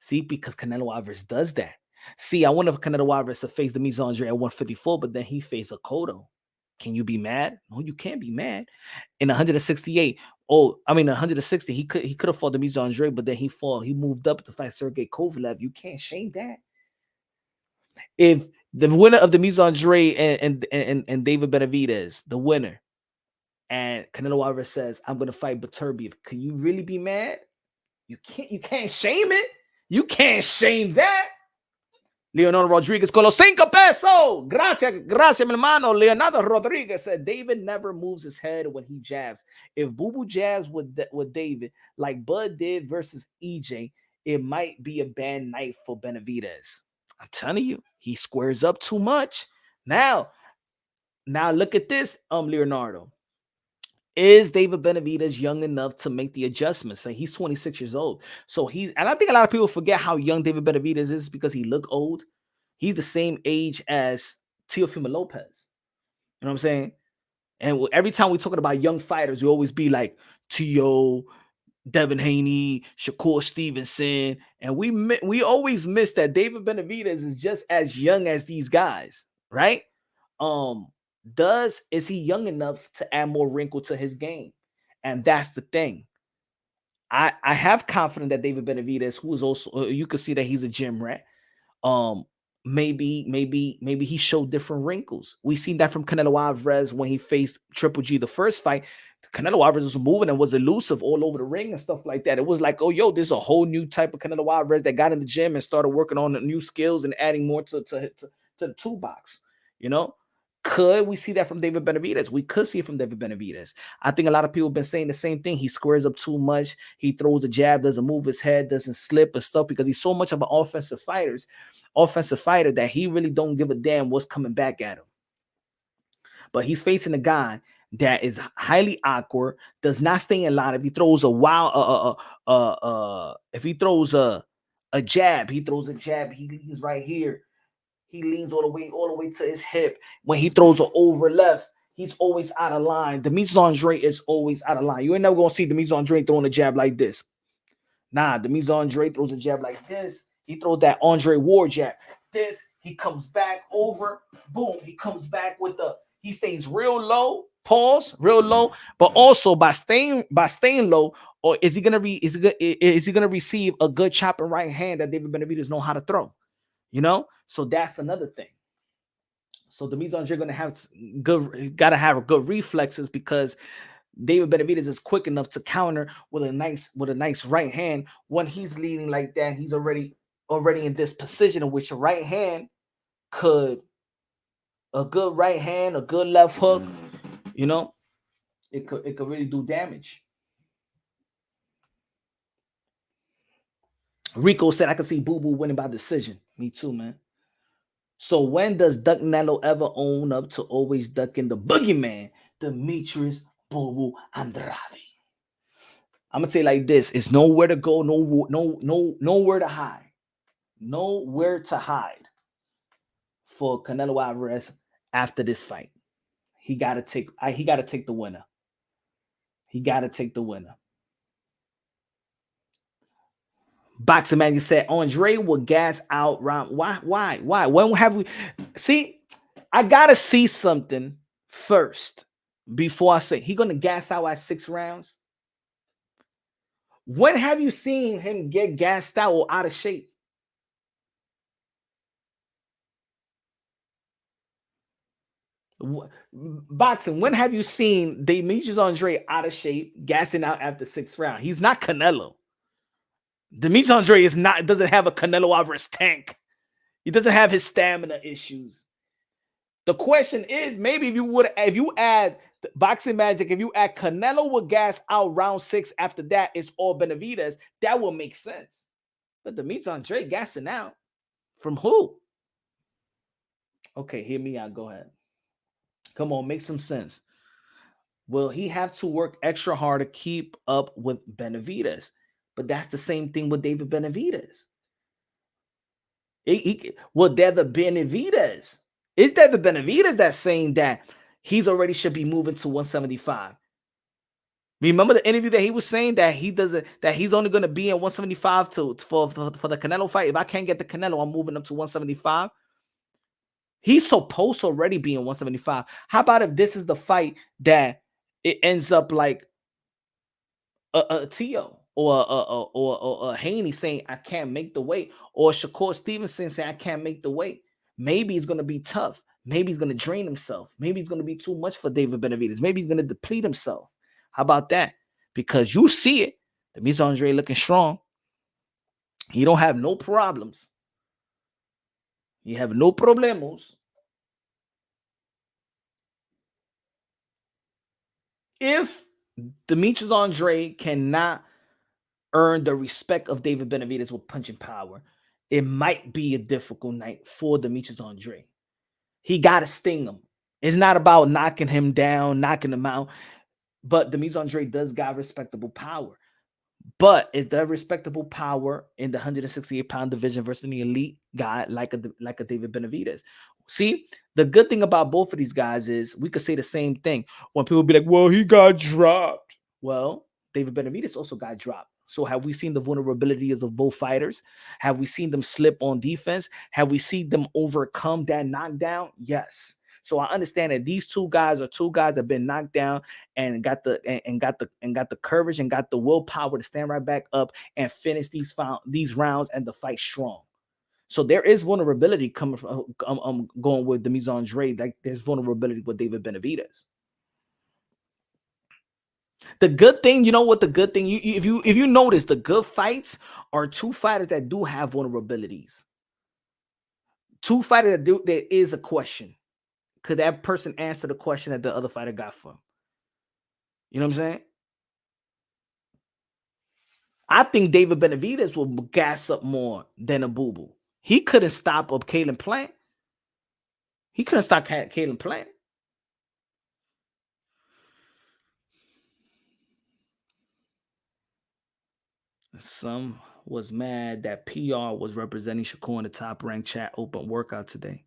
See, because Canelo Alvarez does that. See, I wonder if Canelo Alvarez to face Demetrius Andrade at 154, but then he faced a Cotto. Can you be mad? No, you can't be mad. In 168, 160, he could have fought Demetrius Andrade, but then he moved up to fight Sergey Kovalev. You can't shame that. If the winner of Demetrius Andrade and David Benavidez, the winner, and Canelo Alvarez says, I'm gonna fight Beterbiev, can you really be mad? You can't shame it. You can't shame that. Leonardo Rodriguez con los 5 pesos. Gracias, mi hermano. Leonardo Rodriguez said David never moves his head when he jabs. If Boo Boo jabs with David, like Bud did versus EJ, it might be a bad night for Benavidez. I'm telling you, he squares up too much. Now look at this, Leonardo. Is David Benavidez young enough to make the adjustments? So he's 26 years old. So and I think a lot of people forget how young David Benavidez is because he look old. He's the same age as Teofimo Lopez. You know what I'm saying? And every time we're talking about young fighters, we always be like Teo, Devin Haney, Shakur Stevenson, and we always miss that David Benavidez is just as young as these guys, right? Is he young enough to add more wrinkle to his game? And that's the thing. I have confidence that David Benavidez, who is also, you can see that he's a gym rat. Maybe he showed different wrinkles. We seen that from Canelo Alvarez when he faced Triple G the first fight. Canelo Alvarez was moving and was elusive all over the ring and stuff like that. It was like, oh, yo, there's a whole new type of Canelo Alvarez that got in the gym and started working on the new skills and adding more to the toolbox. You know, could we see that from David Benavidez? We could see it from David Benavidez. I think a lot of people have been saying the same thing. He squares up too much. He throws a jab, doesn't move his head, doesn't slip and stuff because he's so much of an offensive fighter that he really don't give a damn what's coming back at him. But he's facing a guy that is highly awkward, does not stay in line. If he throws a if he throws a jab, he leans right here. He leans all the way to his hip. When he throws an over left, he's always out of line. Demetrius Andrade is always out of line. You ain't never gonna see Demetrius Andrade throwing a jab like this. Nah, Demetrius Andrade throws a jab like this. He throws that Andre Ward jab. This, he comes back over. Boom, he comes back with he stays real low. Pause, real low, but also by staying low, or is he gonna receive a good chopping right hand that David Benavidez know how to throw? You know, so that's another thing. So Demetrius Andrade gotta have good reflexes because David Benavidez is quick enough to counter with a nice right hand. When he's leading like that, he's already in this position in which a right hand a good right hand, a good left hook, you know, it could really do damage. Rico said, I could see Boo Boo winning by decision. Me too, man. So when does Canelo ever own up to always ducking the boogeyman, Demetrius Boo Boo Andrade? I'm gonna say like this: it's nowhere to go, nowhere to hide, nowhere to hide for Canelo Alvarez after this fight. He gotta take the winner. He gotta take the winner. Boxing Man, you said Andre will gas out round. Why? When have we see? I gotta see something first before I say he gonna gas out at 6 rounds. When have you seen him get gassed out or out of shape? Boxing, when have you seen Demetrius Andrade out of shape, gassing out after 6th round? He's not Canelo. Demetrius Andrade doesn't have a Canelo Alvarez tank. He doesn't have his stamina issues. The question is, maybe if you add Boxing Magic, if you add Canelo will gas out round 6, after that it's all Benavidez, that will make sense. But Demetrius Andrade gassing out from who? Okay, hear me out. Go ahead. Come on, make some sense. Will he have to work extra hard to keep up with Benavidez? But that's the same thing with David Benavidez. Well, David Benavidez. Is David Benavidez that's saying that he's already should be moving to 175? Remember the interview that he was saying that he's only going to be in 175 for the Canelo fight. If I can't get the Canelo, I'm moving up to 175. He's supposed to already be in 175. How about if this is the fight that it ends up like a Teo or a Haney saying I can't make the weight, or Shakur Stevenson saying I can't make the weight? Maybe he's going to be tough. Maybe he's going to drain himself. Maybe he's going to be too much for David Benavidez. Maybe he's going to deplete himself. How about that? Because you see it. Demetrius Andrade looking strong. He don't have no problems. He have no problemos. If Demetrius Andrade cannot earn the respect of David Benavidez with punching power, it might be a difficult night for Demetrius Andrade. He got to sting him. It's not about knocking him down, knocking him out, but Demetrius Andrade does got respectable power. But is there respectable power in the 168-pound division versus an elite guy like a David Benavidez? See, the good thing about both of these guys is we could say the same thing. When people be like, well, he got dropped. Well, David Benavidez also got dropped. So have we seen the vulnerabilities of both fighters? Have we seen them slip on defense? Have we seen them overcome that knockdown? Yes. So I understand that these two guys are two guys that have been knocked down and got the courage and got the willpower to stand right back up and finish these rounds and the fight strong. So there is vulnerability coming from going with Demetrius Andrade. Like there's vulnerability with David Benavidez. The good thing, you know what? The good thing, if you notice, the good fights are two fighters that do have vulnerabilities. Two fighters that do. There is a question. Could that person answer the question that the other fighter got for him? You know what I'm saying? I think David Benavidez will gas up more than a boo-boo. He couldn't stop up Caleb Plant. He couldn't stop Caleb Plant. Some was mad that PR was representing Shakur in the Top Rank Chat Open workout today.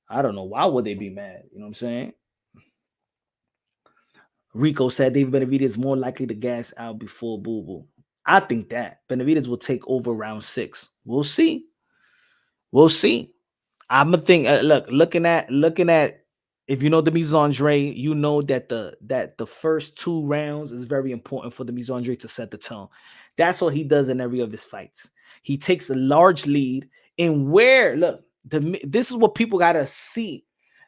I don't know. Why would they be mad? You know what I'm saying? Rico said David Benavidez is more likely to gas out before Boo Boo. I think that Benavidez will take over round 6. We'll see. We'll see. I'm gonna think. Looking at if you know Demetrius Andrade, you know that the first 2 rounds is very important for Demetrius Andrade to set the tone. That's what he does in every of his fights. He takes a large lead, and this is what people gotta see.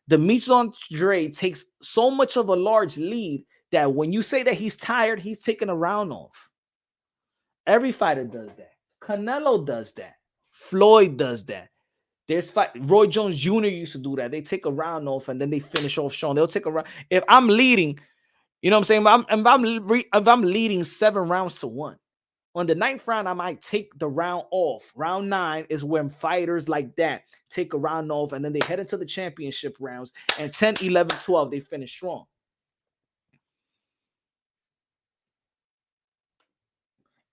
Demetrius Andrade takes so much of a large lead that when you say that he's tired, he's taking a round off. Every fighter does that. Canelo does that. Floyd does that. There's Roy Jones Jr. used to do that. They take a round off and then they finish off strong. They'll take a round. If I'm leading, you know what I'm saying? If I'm leading 7 rounds to 1, on the 9th round, I might take the round off. Round 9 is when fighters like that take a round off and then they head into the championship rounds. And 10, 11, 12, they finish strong.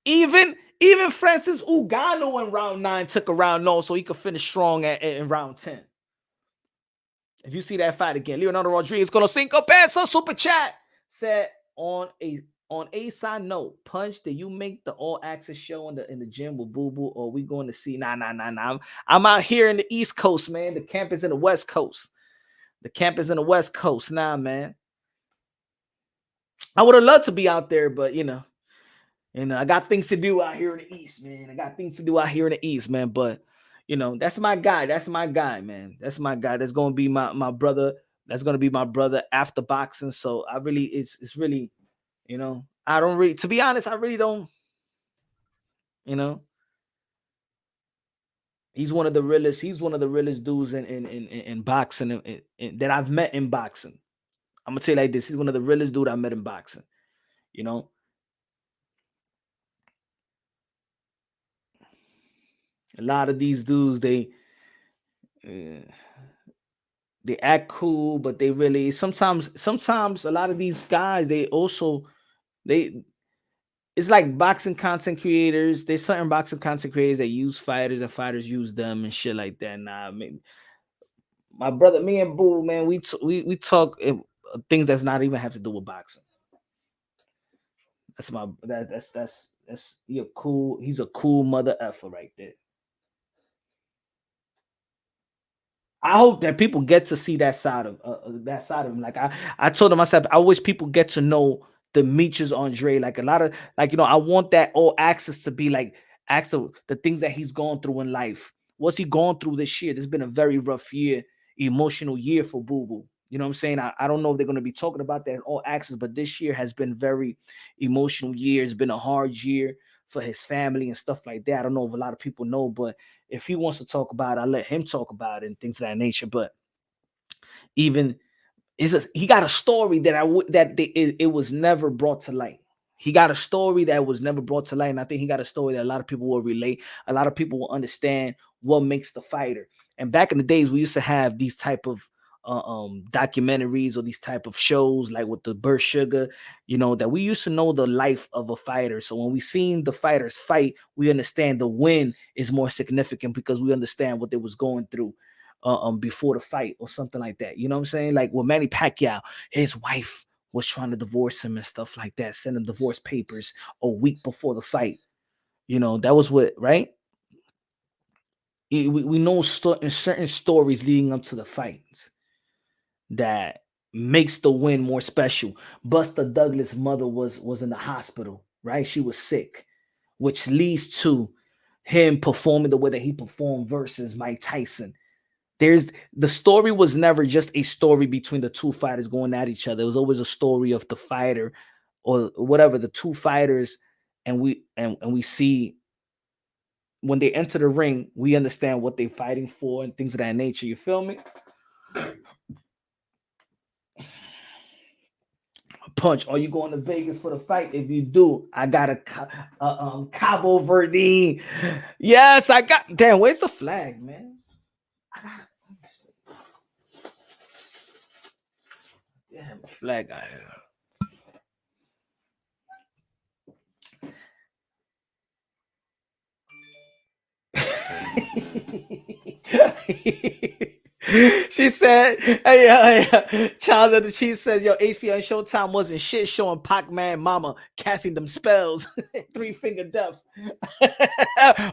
Even Francis Ngannou in round 9 took a round off so he could finish strong in round 10. If you see that fight again, Leonardo Rodriguez gonna cinco pesos super chat said on a side note, Punch, did you make the all access show in the gym with Boo Boo, or we going to see? Nah. I'm out here in the East Coast, man. The camp is in the West Coast. Nah, man. I would have loved to be out there, but I got things to do out here in the East, man. But that's my guy. That's my guy, man. That's my guy. That's gonna be my brother. That's gonna be my brother after boxing. So I really, it's really, I don't really, to be honest, I really don't. He's one of the realest. He's one of the realest dudes in boxing that I've met in boxing. I'm gonna tell you like this. He's one of the realest dudes I met in boxing. A lot of these dudes, they act cool, but they really sometimes a lot of these guys, it's like boxing content creators. There's certain boxing content creators that use fighters and fighters use them and shit like that. Nah, my brother, me and Boo, man, we talk things that's not even have to do with boxing. That's cool. He's a cool mother effer right there. I hope that people get to see that side of him. Like I told him, I said, I wish people get to know Demetrius Andrade. Like a lot of I want that all access to be like ask the things that he's gone through in life. What's he gone through this year? This has been a very rough year, emotional year for Boo Boo. You know what I'm saying? I don't know if they're going to be talking about that in all access, but this year has been very emotional year. It's been a hard year for his family and stuff like that. I don't know if a lot of people know, but if he wants to talk about it, I'll let him talk about it and things of that nature. But even he got a story that it was never brought to light. He got a story that was never brought to light, and I think he got a story that a lot of people will relate. A lot of people will understand what makes the fighter. And back in the days, we used to have these type of documentaries or these type of shows like with the Burt Sugar, that we used to know the life of a fighter. So when we seen the fighters fight, we understand the win is more significant because we understand what they was going through before the fight or something like that. You know what I'm saying? Like with Manny Pacquiao, his wife was trying to divorce him and stuff like that, send him divorce papers a week before the fight. That was what, right? We know in certain stories leading up to the fights that makes the win more special. Buster Douglas' mother was in the hospital, right? She was sick, which leads to him performing the way that he performed versus Mike Tyson. The story was never just a story between the two fighters going at each other. It was always a story of the fighter or whatever, the two fighters, and we see when they enter the ring, we understand what they're fighting for and things of that nature. You feel me? Punch, are you going to Vegas for the fight? If you do, I got a Cabo Verde. Yes, I got. Damn, where's the flag, man? Damn, flag out here. She said, hey, Charles of the Chief says, yo, HBO and Showtime wasn't shit showing Pac-Man mama casting them spells. 3-finger death.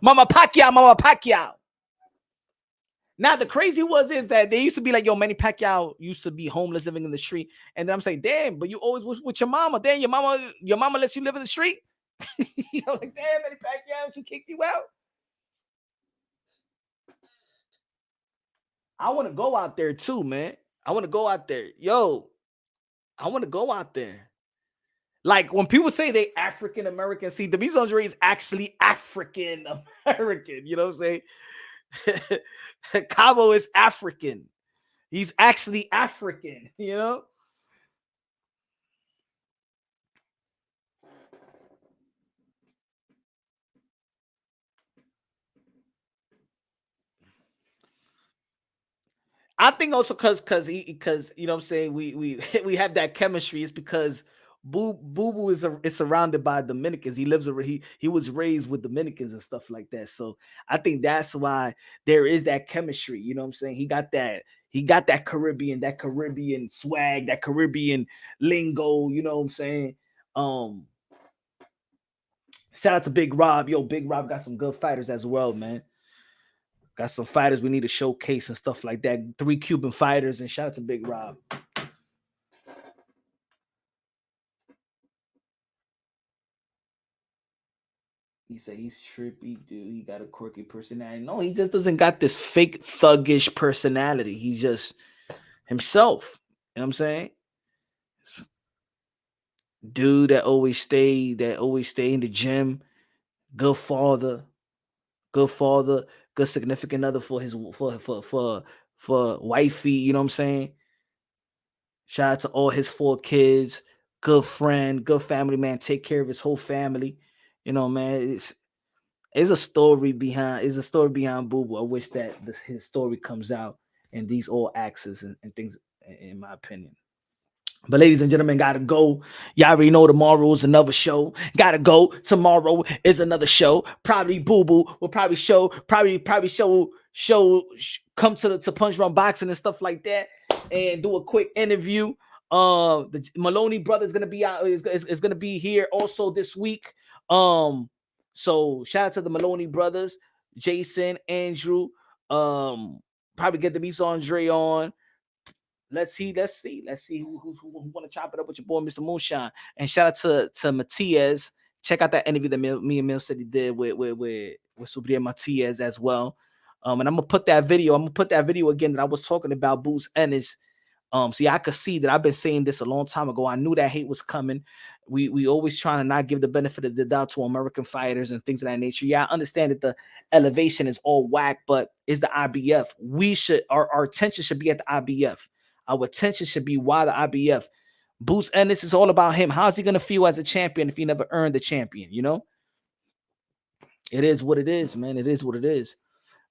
Mama Pacquiao. Now, the crazy is that they used to be like, yo, Manny Pacquiao used to be homeless living in the street. And then I'm saying, damn, but you always was with your mama. Damn, your mama lets you live in the street? Like, damn, Manny Pacquiao, she kicked you out. I want to go out there too, man. I want to go out there. Yo, I want to go out there. Like when people say they African American, see, Demetrius Andrade is actually African American. You know what I'm saying? Cabo is African. He's actually African, I think also because you know what I'm saying, we we have that chemistry. It's because Boo Boo is surrounded by Dominicans. He was raised with Dominicans and stuff like that. So I think that's why there is that chemistry. You know what I'm saying? He got that Caribbean swag, that Caribbean lingo. You know what I'm saying? Shout out to Big Rob. Yo, Big Rob got some good fighters as well, man. Got some fighters we need to showcase and stuff like that. 3 Cuban fighters, and shout out to Big Rob. He said he's trippy, dude. He got a quirky personality. No, he just doesn't got this fake thuggish personality. He's just himself. You know what I'm saying? Dude that always stay in the gym. Good father, good significant other for his for wifey. You know what I'm saying? Shout out to all his 4 kids. Good friend, good family man. Take care of his whole family. You know, man. It's a story behind Boo Boo. I wish that his story comes out in these all axes and things, in my opinion. But ladies and gentlemen, gotta go. Y'all already know tomorrow is another show. Gotta go. Tomorrow is another show. Probably Boo Boo will probably come to Punch Drunk Boxing and stuff like that, and do a quick interview. The Maloney brothers gonna be out. Is gonna be here also this week. So shout out to the Maloney brothers, Jason, Andrew. Probably get the Demetrius Andrade on. Let's see who want to chop it up with your boy, Mr. Moonshine. And shout out to Matias. Check out that interview that me and Mil City did with Subriel Matias as well. And I'm gonna put that video again that I was talking about, Boots Ennis. So yeah, I could see that I've been saying this a long time ago. I knew that hate was coming. We always trying to not give the benefit of the doubt to American fighters and things of that nature. Yeah, I understand that the elevation is all whack, but it's the IBF. We should our attention should be at the IBF. Our attention should be why the IBF. Boots Ennis is all about him. How's he gonna feel as a champion if he never earned the champion? You know, it is what it is, man. It is what it is.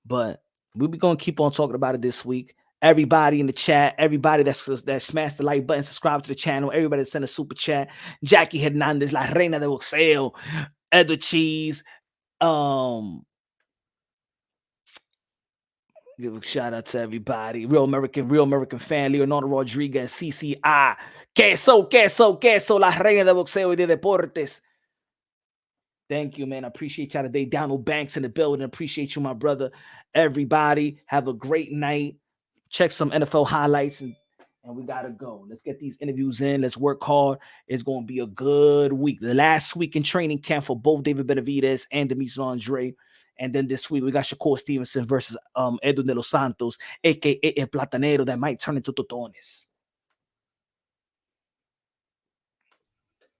But we'll be gonna keep on talking about it this week. Everybody in the chat, everybody that smashed the like button, subscribe to the channel, everybody that sent a super chat, Jackie Hernandez, La Reina de Boxeo, Edward Cheese, give a shout out to everybody. Real American fan, Leonardo Rodriguez, CCI, queso, La Reina de Boxeo y de Deportes. Thank you, man. I appreciate y'all today. Donald Banks in the building. Appreciate you, my brother. Everybody, have a great night. Check some NFL highlights, and we got to go. Let's get these interviews in. Let's work hard. It's going to be a good week. The last week in training camp for both David Benavidez and Demetrius Andrade. And then this week, we got Shakur Stevenson versus Edwin de los Santos, a.k.a. El Platanero, that might turn into Totones.